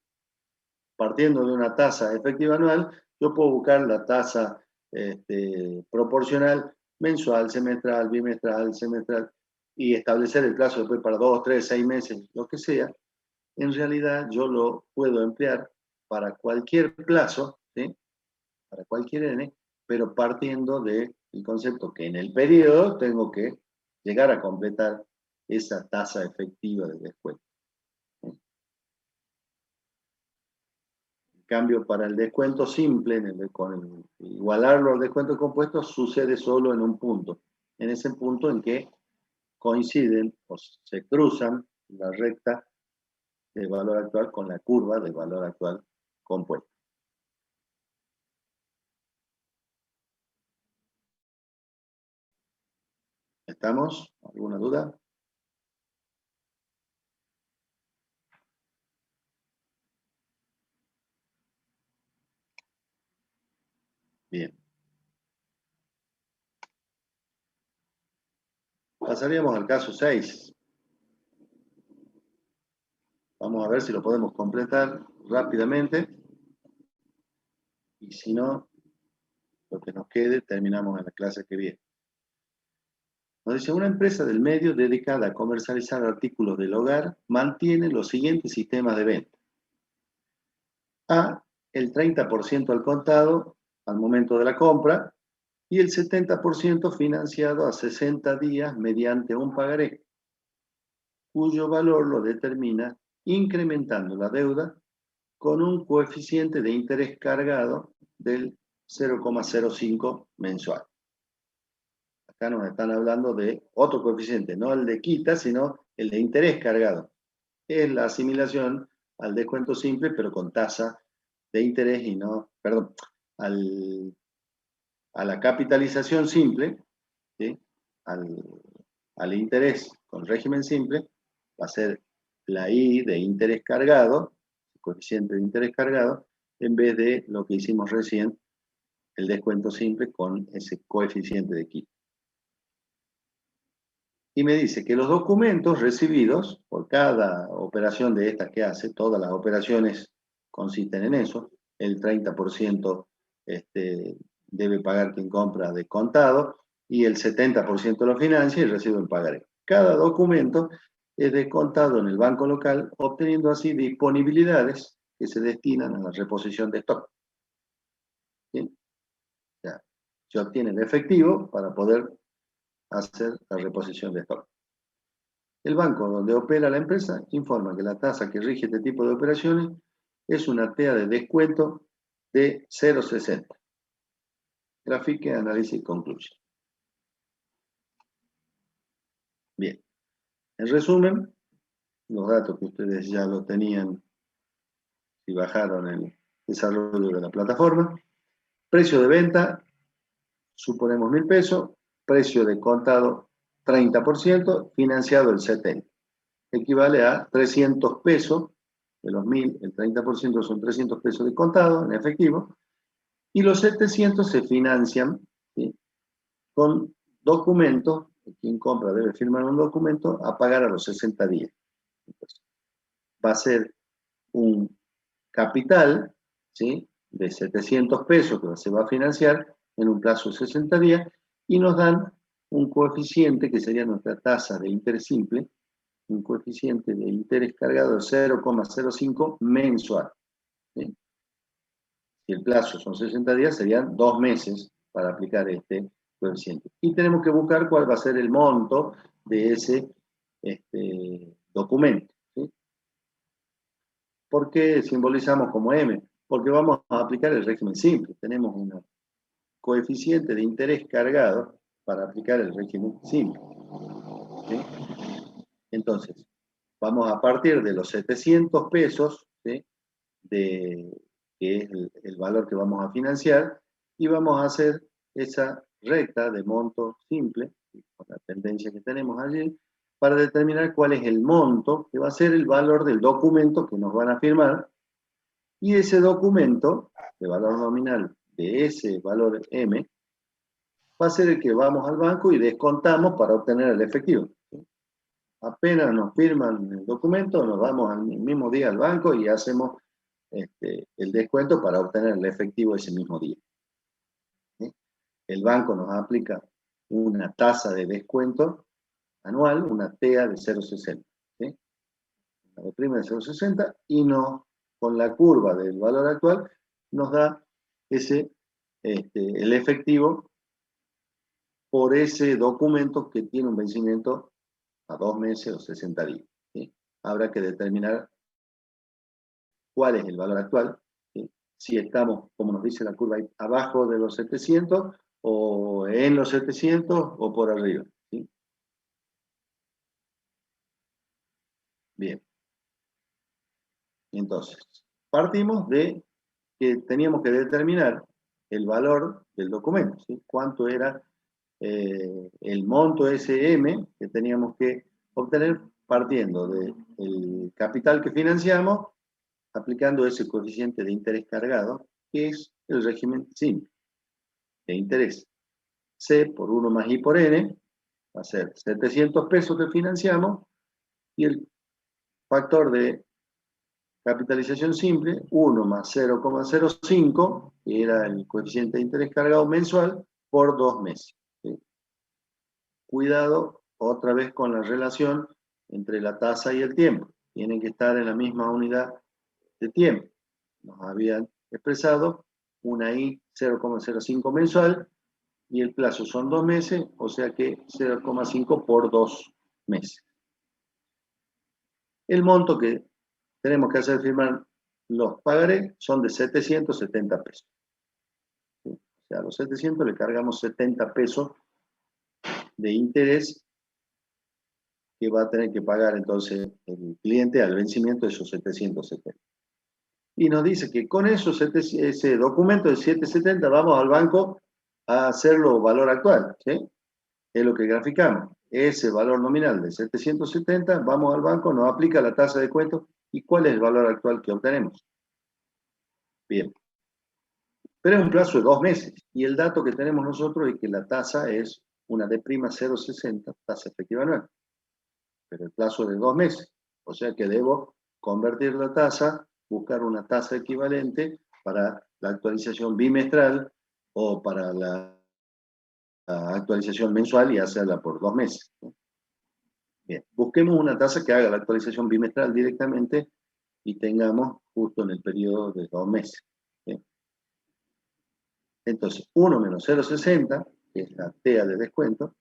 Partiendo de una tasa efectiva anual, yo puedo buscar la tasa proporcional mensual, semestral, bimestral, semestral, y establecer el plazo después para 2, 3, 6 meses, lo que sea. En realidad yo lo puedo emplear para cualquier plazo, ¿sí? Para cualquier N, pero partiendo del concepto que en el periodo tengo que llegar a completar esa tasa efectiva de descuento. En cambio, para el descuento simple, con igualarlo al descuento compuesto, sucede solo en un punto. En ese punto en que coinciden o se cruzan la recta del valor actual con la curva del valor actual compuesto. ¿Estamos? ¿Alguna duda? Bien. Pasaríamos al caso 6. Vamos a ver si lo podemos completar rápidamente. Y si no, lo que nos quede, terminamos en la clase que viene. Nos dice, una empresa del medio dedicada a comercializar artículos del hogar mantiene los siguientes sistemas de venta. A, el 30% al contado al momento de la compra y el 70% financiado a 60 días mediante un pagaré, cuyo valor lo determina incrementando la deuda con un coeficiente de interés cargado del 0,05 mensual. Acá nos están hablando de otro coeficiente, no el de quita, sino el de interés cargado. Es la asimilación al descuento simple, pero con tasa de interés y no, perdón, a la capitalización simple, ¿sí? al interés con régimen simple, va a ser la I de interés cargado, el coeficiente de interés cargado, en vez de lo que hicimos recién, el descuento simple con ese coeficiente de quita. Y me dice que los documentos recibidos por cada operación de estas que hace, todas las operaciones consisten en eso, el 30% debe pagar quien compra de contado y el 70% lo financia y recibe el pagaré. Cada documento es descontado en el banco local, obteniendo así disponibilidades que se destinan a la reposición de stock. ¿Sí? O sea, se obtiene el efectivo para poder hacer la reposición de stock. El banco donde opera la empresa informa que la tasa que rige este tipo de operaciones es una TEA de descuento de 0,60. Grafique, analice y concluye. Bien. En resumen, los datos que ustedes ya lo tenían si bajaron el desarrollo de la plataforma. Precio de venta, suponemos 1.000 pesos. Precio de contado, 30%. Financiado, el 70%. Equivale a 300 pesos. De los 1.000, el 30% son 300 pesos de contado en efectivo. Y los 700 se financian, ¿sí?, con documentos. Quien compra debe firmar un documento a pagar a los 60 días. Entonces, va a ser un capital, ¿sí?, de 700 pesos que se va a financiar en un plazo de 60 días y nos dan un coeficiente que sería nuestra tasa de interés simple, un coeficiente de interés cargado de 0,05 mensual. ¿Sí? Si el plazo son 60 días, serían 2 meses para aplicar este coeficiente. Y tenemos que buscar cuál va a ser el monto de ese documento. ¿Sí? ¿Por qué simbolizamos como M? Porque vamos a aplicar el régimen simple. Tenemos un coeficiente de interés cargado para aplicar el régimen simple. ¿Sí? Entonces, vamos a partir de los 700 pesos, ¿sí?, que es el valor que vamos a financiar, y vamos a hacer esa recta de monto simple, con la tendencia que tenemos allí, para determinar cuál es el monto que va a ser el valor del documento que nos van a firmar, y ese documento, de valor nominal de ese valor M, va a ser el que vamos al banco y descontamos para obtener el efectivo. Apenas nos firman el documento, nos vamos al mismo día al banco y hacemos el descuento para obtener el efectivo ese mismo día. ¿Sí? El banco nos aplica una tasa de descuento anual, una TEA de 0,60. ¿Sí? Una prima de 0,60 y con la curva del valor actual nos da el efectivo por ese documento que tiene un vencimiento a 2 meses o 60 días. ¿Sí? Habrá que determinar cuál es el valor actual, ¿sí?, si estamos, como nos dice la curva, abajo de los 700 o en los 700 o por arriba. ¿Sí? Bien. Entonces, partimos de que teníamos que determinar el valor del documento, ¿sí? Cuánto era el monto SM que teníamos que obtener partiendo del capital que financiamos, aplicando ese coeficiente de interés cargado, que es el régimen simple de interés. C por 1 más I por N va a ser 700 pesos que financiamos y el factor de capitalización simple, 1 más 0,05, que era el coeficiente de interés cargado mensual, por 2 meses. ¿Sí? Cuidado otra vez con la relación entre la tasa y el tiempo. Tienen que estar en la misma unidad de tiempo. Nos habían expresado una I 0,05 mensual y el plazo son 2 meses, o sea que 0,5 por 2 meses. El monto que tenemos que hacer firmar los pagarés son de 770 pesos. ¿Sí? sea, a los 700 le cargamos 70 pesos de interés que va a tener que pagar entonces el cliente al vencimiento de esos 770. Y nos dice que con ese documento de 770 vamos al banco a hacerlo valor actual, ¿sí? Es lo que graficamos. Ese valor nominal de 770, vamos al banco, nos aplica la tasa de descuento. ¿Y cuál es el valor actual que obtenemos? Bien. Pero es un plazo de 2 meses. Y el dato que tenemos nosotros es que la tasa es una D' 0,60, tasa efectiva anual. Pero el plazo es de 2 meses. O sea que debo convertir la tasa, buscar una tasa equivalente para la actualización bimestral o para la actualización mensual y hacerla por 2 meses. Bien, busquemos una tasa que haga la actualización bimestral directamente y tengamos justo en el periodo de 2 meses. Bien. Entonces, 1 menos 0,60, que es la TEA de descuento,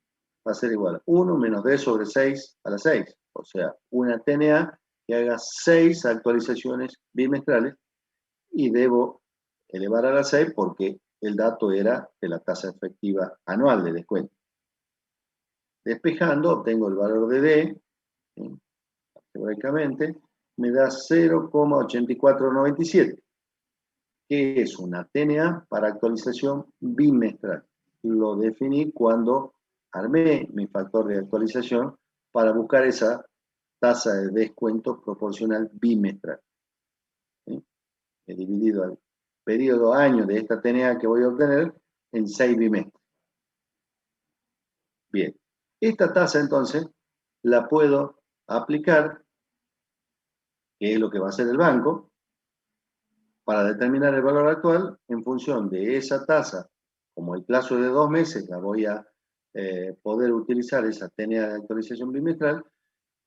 va a ser igual a 1 menos D sobre 6 a la 6. O sea, una TNA que haga 6 actualizaciones bimestrales y debo elevar a la 6 porque el dato era de la tasa efectiva anual de descuento. Despejando, obtengo el valor de D, teóricamente, me da 0,8497, que es una TNA para actualización bimestral. Lo definí cuando armé mi factor de actualización para buscar esa tasa de descuento proporcional bimestral. ¿Sí? He dividido el periodo año de esta TNA que voy a obtener en 6 bimestres. Bien, esta tasa entonces la puedo aplicar, que es lo que va a hacer el banco, para determinar el valor actual en función de esa tasa. Como el plazo es de 2 meses, la voy a poder utilizar esa TNA de actualización bimestral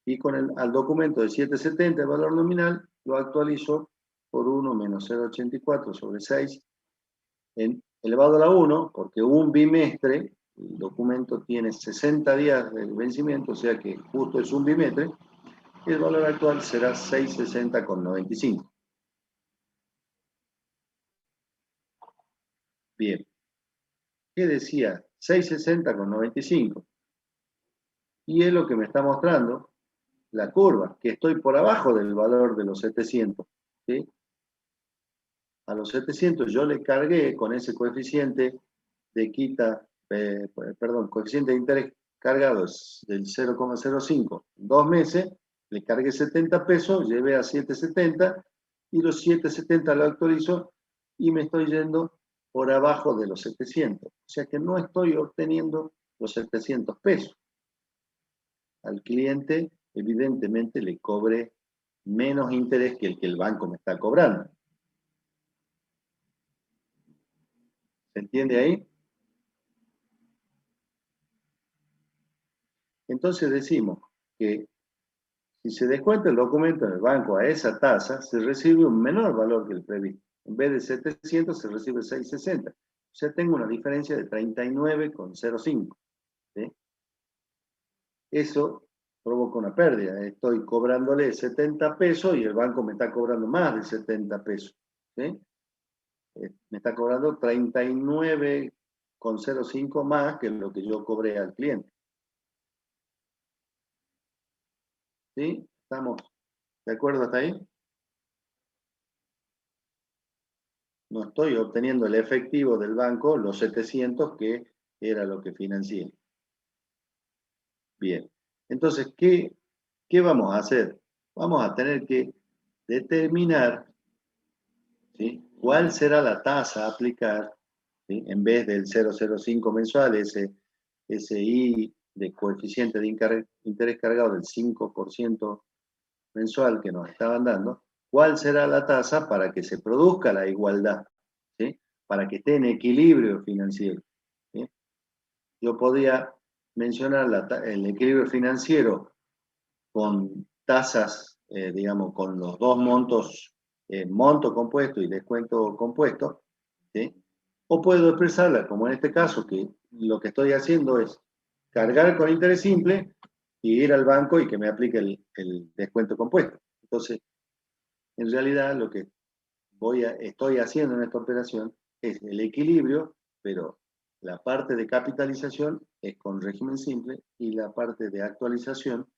y con al documento de 770, el valor nominal, lo actualizo por 1 menos 0,84 sobre 6 elevado a la 1, porque un bimestre, el documento tiene 60 días de vencimiento, o sea que justo es un bimestre, y el valor actual será 660,95. Bien. ¿Qué decía? 660,95. Y es lo que me está mostrando la curva, que estoy por abajo del valor de los 700. ¿Sí? A los 700 yo le cargué con ese coeficiente de coeficiente de interés cargado del 0,05. 2 meses, le cargué 70 pesos, llevé a 770 y los 770 lo actualizo y me estoy yendo por abajo de los 700. O sea que no estoy obteniendo los 700 pesos. Al cliente, evidentemente, le cobre menos interés que el banco me está cobrando. ¿Se entiende ahí? Entonces decimos que si se descuenta el documento en el banco a esa tasa, se recibe un menor valor que el previsto. En vez de 700, se recibe 660. O sea, tengo una diferencia de 39,05. ¿Sí? Eso provoca una pérdida. Estoy cobrándole 70 pesos y el banco me está cobrando más de 70 pesos. ¿Sí? Me está cobrando 39,05 más que lo que yo cobré al cliente. ¿Sí? ¿Estamos de acuerdo hasta ahí? No estoy obteniendo el efectivo del banco, los 700, que era lo que financié. Bien. Entonces, ¿qué vamos a hacer? Vamos a tener que determinar, ¿sí?, cuál será la tasa a aplicar, ¿sí?, en vez del 0,05 mensual, ese I de coeficiente de interés cargado del 5% mensual que nos estaban dando. ¿Cuál será la tasa para que se produzca la igualdad? ¿Sí? Para que esté en equilibrio financiero. ¿Sí? Yo podía mencionar el equilibrio financiero con tasas, digamos, con los dos montos, monto compuesto y descuento compuesto, ¿sí? O puedo expresarla, como en este caso, que lo que estoy haciendo es cargar con interés simple y ir al banco y que me aplique el descuento compuesto. Entonces, en realidad lo que estoy haciendo en esta operación es el equilibrio, pero la parte de capitalización es con régimen simple y la parte de actualización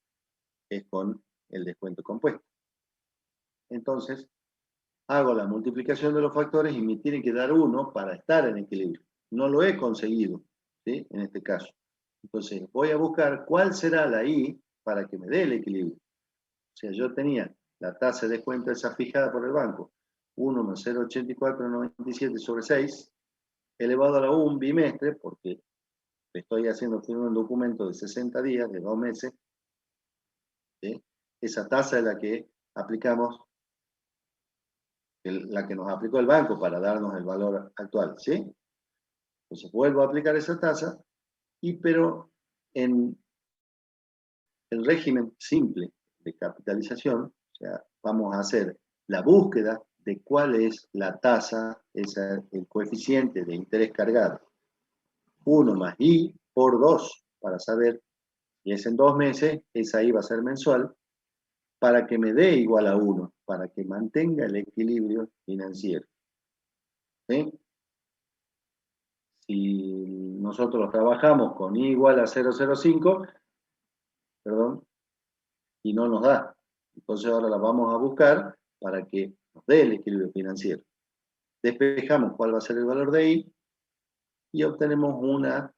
es con el descuento compuesto. Entonces, hago la multiplicación de los factores y me tiene que dar 1 para estar en equilibrio. No lo he conseguido, ¿sí? En este caso. Entonces, voy a buscar cuál será la I para que me dé el equilibrio. O sea, yo tenía la tasa de descuento esa fijada por el banco, 1 más 0,8497 sobre 6, elevado a la 1 bimestre, porque estoy haciendo firmar un documento de 60 días, de 2 meses. ¿Sí? Esa tasa es la que aplicamos, la que nos aplicó el banco para darnos el valor actual, ¿sí? Entonces vuelvo a aplicar esa tasa, pero en el régimen simple de capitalización, o sea, vamos a hacer la búsqueda de cuál es la tasa, el coeficiente de interés cargado. 1 más I por 2, para saber, y es en 2 meses, esa I va a ser mensual, para que me dé igual a 1, para que mantenga el equilibrio financiero. ¿Sí? Si nosotros trabajamos con I igual a 0,05, perdón, y no nos da. Entonces ahora la vamos a buscar para que nos dé el equilibrio financiero. Despejamos cuál va a ser el valor de I y obtenemos una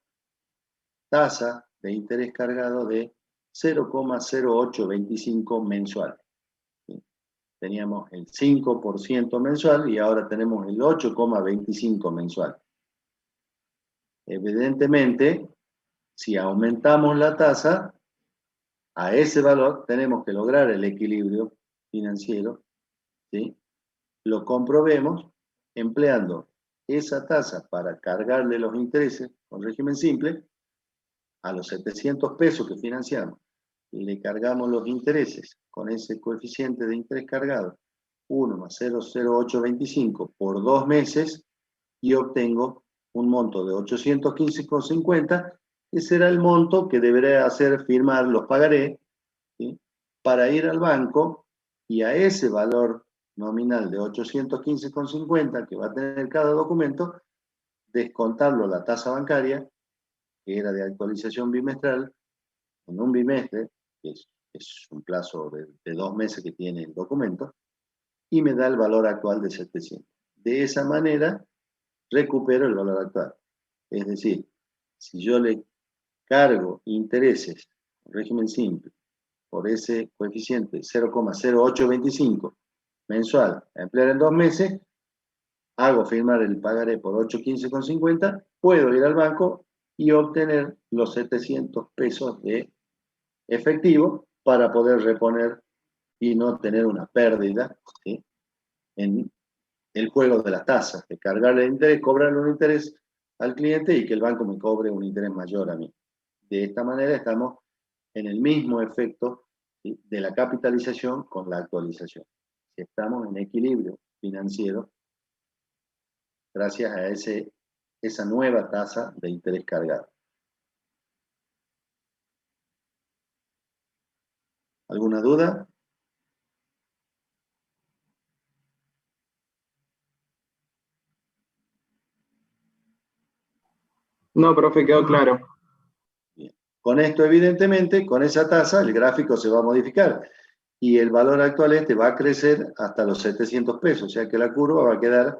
tasa de interés cargado de 0,0825 mensual. ¿Sí? Teníamos el 5% mensual y ahora tenemos el 8,25 mensual. Evidentemente, si aumentamos la tasa, a ese valor tenemos que lograr el equilibrio financiero, ¿sí? Lo comprobemos empleando esa tasa para cargarle los intereses con régimen simple a los 700 pesos que financiamos y le cargamos los intereses con ese coeficiente de interés cargado 1 más 0,0825 por 2 meses y obtengo un monto de 815,50, que será el monto que deberé hacer firmar los pagarés, ¿sí? Para ir al banco y a ese valor nominal de 815,50 que va a tener cada documento, descontarlo la tasa bancaria, que era de actualización bimestral, en un bimestre, que es un plazo de 2 meses que tiene el documento, y me da el valor actual de 700. De esa manera, recupero el valor actual. Es decir, si yo le cargo intereses, régimen simple, por ese coeficiente 0,0825 mensual a emplear en 2 meses, hago firmar el pagaré por 815,50, puedo ir al banco y obtener los 700 pesos de efectivo para poder reponer y no tener una pérdida, ¿sí? En el juego de las tasas, de cargarle el interés, cobrarle un interés al cliente y que el banco me cobre un interés mayor a mí. De esta manera estamos en el mismo efecto, ¿sí? De la capitalización con la actualización. Si estamos en equilibrio financiero gracias a esa nueva tasa de interés cargado. ¿Alguna duda? No, profe, quedó claro. Bien. Con esto, evidentemente, con esa tasa, el gráfico se va a modificar y el valor actual va a crecer hasta los 700 pesos, o sea que la curva va a quedar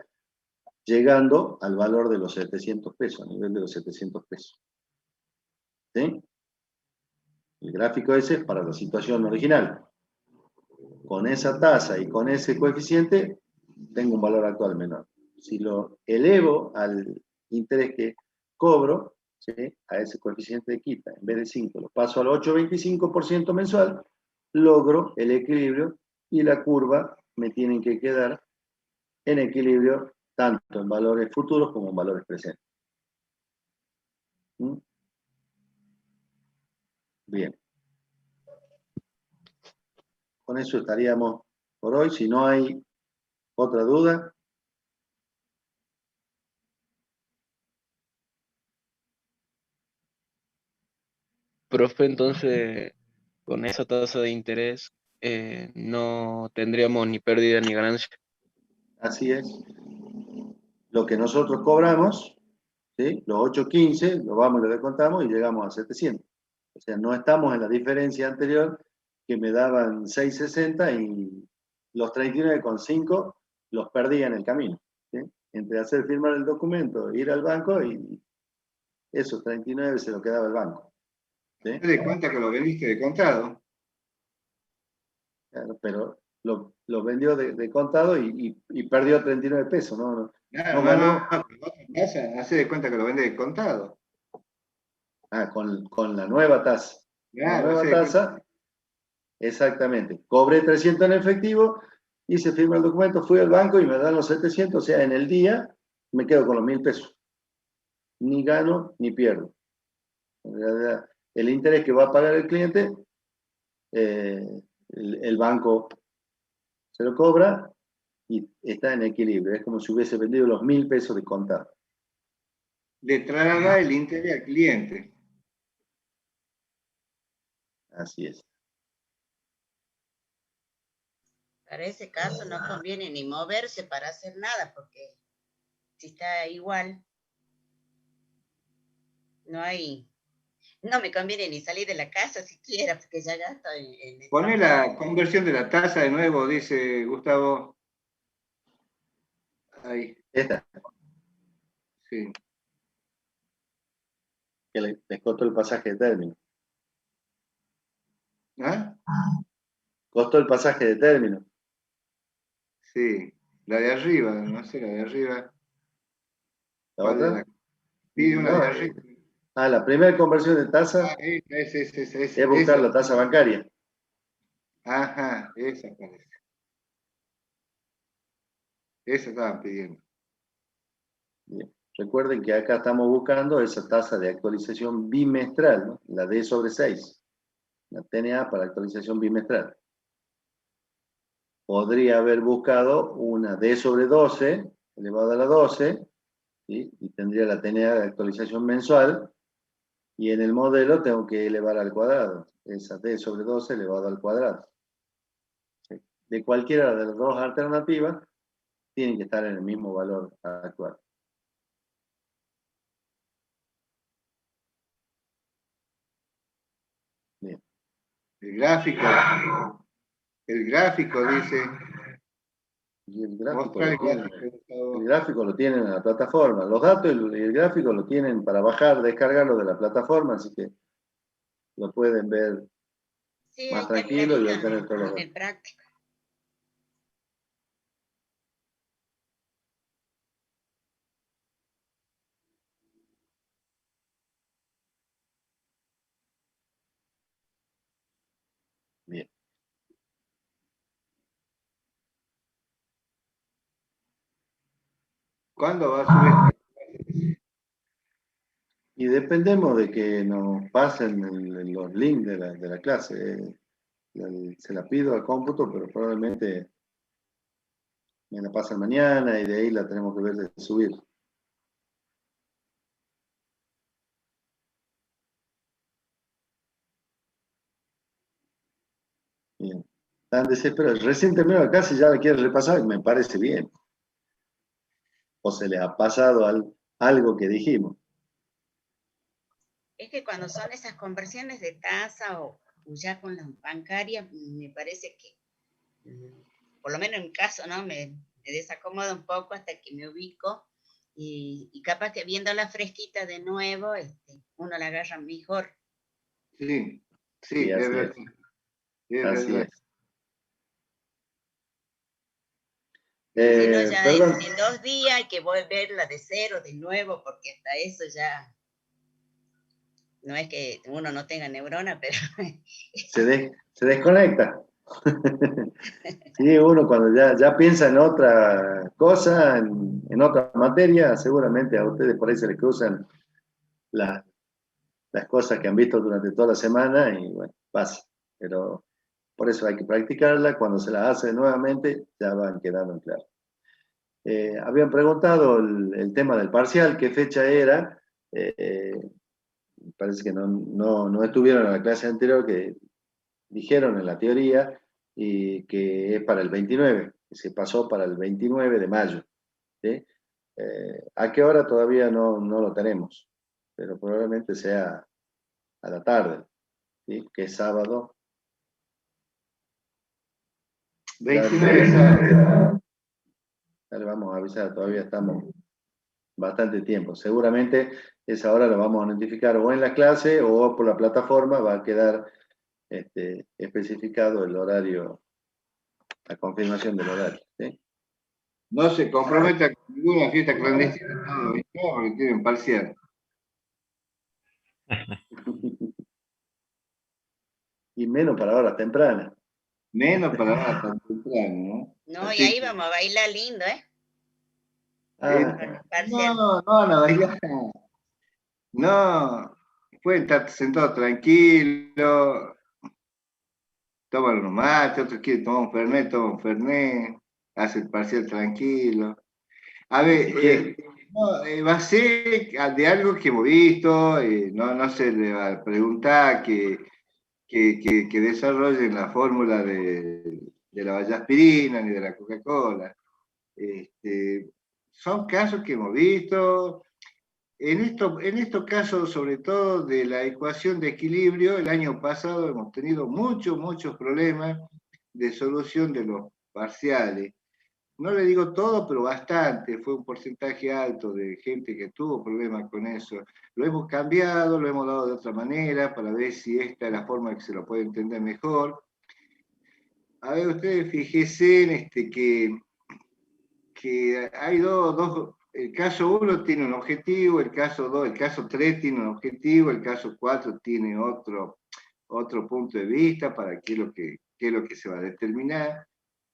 llegando al valor de los 700 pesos, a nivel de los 700 pesos. ¿Sí? El gráfico ese es para la situación original. Con esa tasa y con ese coeficiente, tengo un valor actual menor. Si lo elevo al interés que cobro, ¿sí? A ese coeficiente de quita, en vez de 5, lo paso al 8,25% mensual, logro el equilibrio y la curva me tiene que quedar en equilibrio tanto en valores futuros como en valores presentes. ¿Mm? Bien. Con eso estaríamos por hoy. Si no hay otra duda. Profe, entonces, con esa tasa de interés, no tendríamos ni pérdida ni ganancia. Así es. Lo que nosotros cobramos, ¿sí? Los 815 lo vamos y lo descontamos y llegamos a 700. O sea, no estamos en la diferencia anterior que me daban 660 y los 39,5 los perdí en el camino, ¿sí? Entre hacer firmar el documento, ir al banco y esos 39 se lo quedaba el banco, ¿sí? Te das cuenta que lo vendiste de contado. Claro, pero lo vendió de contado y perdió 39 pesos, ¿no? No, Ganó. hace de cuenta que lo vende de contado. Con la nueva tasa. La Claro, nueva hace de cuenta. tasa, exactamente. Cobré 300 en efectivo, hice firma el documento, fui al banco y me dan los 700, o sea, en el día me quedo con los 1000 pesos. Ni gano ni pierdo. En realidad, el interés que va a pagar el cliente, el banco se lo cobra y está en equilibrio. Es como si hubiese vendido los 1000 pesos de contado. Le traslada el interés al cliente. Así es. Para ese caso no conviene ni moverse para hacer nada, porque si está igual, no me conviene ni salir de la casa siquiera, porque ya gasto en Pone la conversión de la tasa de nuevo, dice Gustavo. Ahí, Esta, sí. que les costó el pasaje de término. ¿Ah? Costó el pasaje de término. Sí. La de arriba, no sé, la de arriba. ¿La ¿Cuál otra? era? Pide una No, de arriba. la primera conversión de tasa es buscar la tasa bancaria. Ajá, esa parece. Esa estaban pidiendo. Bien. Recuerden que acá estamos buscando esa tasa de actualización bimestral, ¿no? La D sobre 6. La TNA para actualización bimestral. Podría haber buscado una D sobre 12, elevado a la 12, ¿sí? Y tendría la TNA de actualización mensual, y en el modelo tengo que elevar al cuadrado. Esa D sobre 12 elevado al cuadrado. ¿Sí? De cualquiera de las dos alternativas, tienen que estar en el mismo valor actual. Bien. El gráfico dice. Y el Mostrar gráfico lo tienen en la plataforma. Los datos y el gráfico lo tienen para bajar, descargarlo de la plataforma, así que lo pueden ver Sí, más ahí tranquilo y clarito obtener todos los en datos. el práctico. Bien. ¿Cuándo va a subir? Y dependemos de que nos pasen los links de la clase. Se la pido al cómputo, pero probablemente me la pasan mañana y de ahí la tenemos que ver de subir. Bien. Tan desesperado. Recién terminó la clase y ya la quiere repasar, me parece bien. O se le ha pasado algo que dijimos. Es que cuando son esas conversiones de tasa o ya con las bancarias, me parece que, por lo menos en mi caso, ¿no? Me desacomoda un poco hasta que me ubico y capaz que viéndola fresquita de nuevo, uno la agarra mejor. Sí, Sí, es así verdad. es. Así es. Si no, ya Perdón. en 2 días hay que volverla de cero de nuevo, porque hasta eso ya, no es que uno no tenga neurona, pero... Se desconecta. Sí, uno cuando ya piensa en otra cosa, en otra materia, seguramente a ustedes por ahí se les cruzan las cosas que han visto durante toda la semana y bueno, pasa. Pero por eso hay que practicarla. Cuando se las hace nuevamente, ya van quedando claras. Habían preguntado el tema del parcial, qué fecha era. Parece que no estuvieron en la clase anterior, que dijeron en la teoría y que es para el 29, que se pasó para el 29 de mayo. ¿Sí? ¿A qué hora todavía no lo tenemos? Pero probablemente sea a la tarde, ¿sí? Que es sábado. 29 sábado. Ya le vamos a avisar, todavía estamos bastante tiempo. Seguramente esa hora la vamos a notificar o en la clase o por la plataforma, va a quedar especificado el horario, la confirmación del horario, ¿sí? No se comprometa con ninguna fiesta clandestina, todo, ¿viste? Porque tienen parcial. Y menos para horas tempranas. Menos para nada tan temprano, ¿no? No, Así y ahí que, vamos a bailar lindo, ¿eh? Ah, Parcial. no van a bailar. No, pueden estar sentados tranquilos, toman unos mates, otros quieren tomar un fernet, hacen parcial tranquilo. A ver, si quiere. no, va a ser de algo que hemos visto, no se le va a preguntar que desarrollen la fórmula de la vallaspirina ni de la Coca-Cola. Son casos que hemos visto. En estos casos, sobre todo de la ecuación de equilibrio, el año pasado hemos tenido muchos problemas de solución de los parciales. No le digo todo, pero bastante. Fue un porcentaje alto de gente que tuvo problemas con eso. Lo hemos cambiado, lo hemos dado de otra manera para ver si esta es la forma que se lo puede entender mejor. A ver, ustedes fíjense en que hay dos, el caso 1 tiene un objetivo, el caso 2, el caso 3 tiene un objetivo, el caso 4 tiene otro punto de vista para qué es lo que se va a determinar.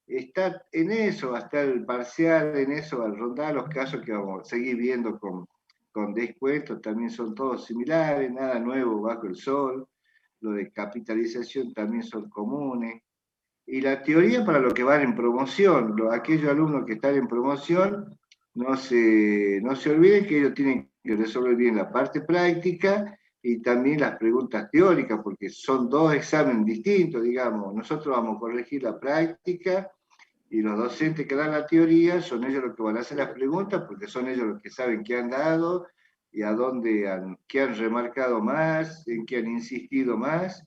Está en eso, hasta el parcial, en eso, al rondar los casos que vamos a seguir viendo con descuentos, también son todos similares, nada nuevo bajo el sol, lo de capitalización también son comunes. Y la teoría para los que van en promoción, aquellos alumnos que están en promoción, no se olviden que ellos tienen que resolver bien la parte práctica y también las preguntas teóricas, porque son dos exámenes distintos, digamos. Nosotros vamos a corregir la práctica y los docentes que dan la teoría son ellos los que van a hacer las preguntas, porque son ellos los que saben qué han dado y a dónde qué han remarcado más, en qué han insistido más,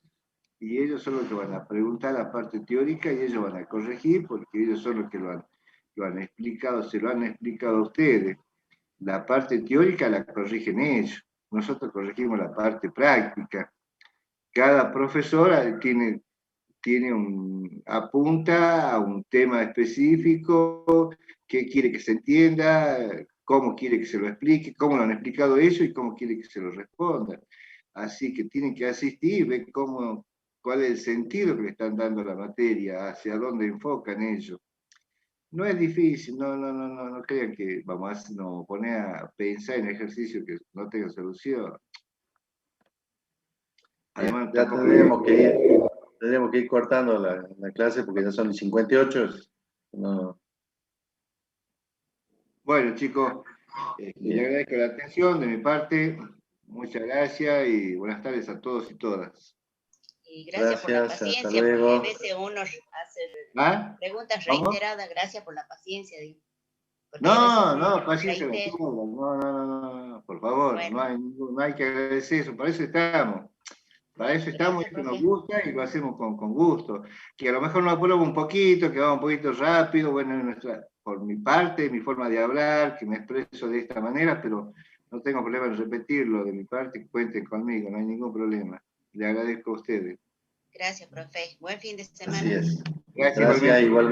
y ellos son los que van a preguntar la parte teórica y ellos van a corregir, porque ellos son los que lo han explicado, se lo han explicado a ustedes. La parte teórica la corrigen ellos, nosotros corregimos la parte práctica. Cada profesora apunta a un tema específico, qué quiere que se entienda, cómo quiere que se lo explique, cómo lo han explicado ellos y cómo quiere que se lo responda. Así que tienen que asistir y ver cuál es el sentido que le están dando a la materia, hacia dónde enfocan ellos. No es difícil, no crean que vamos a nos poner a pensar en ejercicios que no tengan solución. Además, Ya tampoco... tendríamos que ir cortando la clase porque ya son las 58. No. Bueno, chicos, les agradezco la atención de mi parte. Muchas gracias y buenas tardes a todos y todas. Y gracias por la Gracias, hasta paciencia, porque luego. a veces uno hace preguntas reiteradas. Gracias por la paciencia. Porque a veces uno No, paciencia la reitera. no, por favor, Bueno. no hay que agradecer eso, para eso estamos. Para eso estamos, Gracias, esto nos profe. gusta y lo hacemos con gusto. Que a lo mejor nos apuramos un poquito, que vamos un poquito rápido, bueno, por mi parte, mi forma de hablar, que me expreso de esta manera, pero no tengo problema en repetirlo de mi parte, cuenten conmigo, no hay ningún problema. Le agradezco a ustedes. Gracias, profe. Buen fin de semana. Así es. Gracias Gracias, igualmente. igualmente.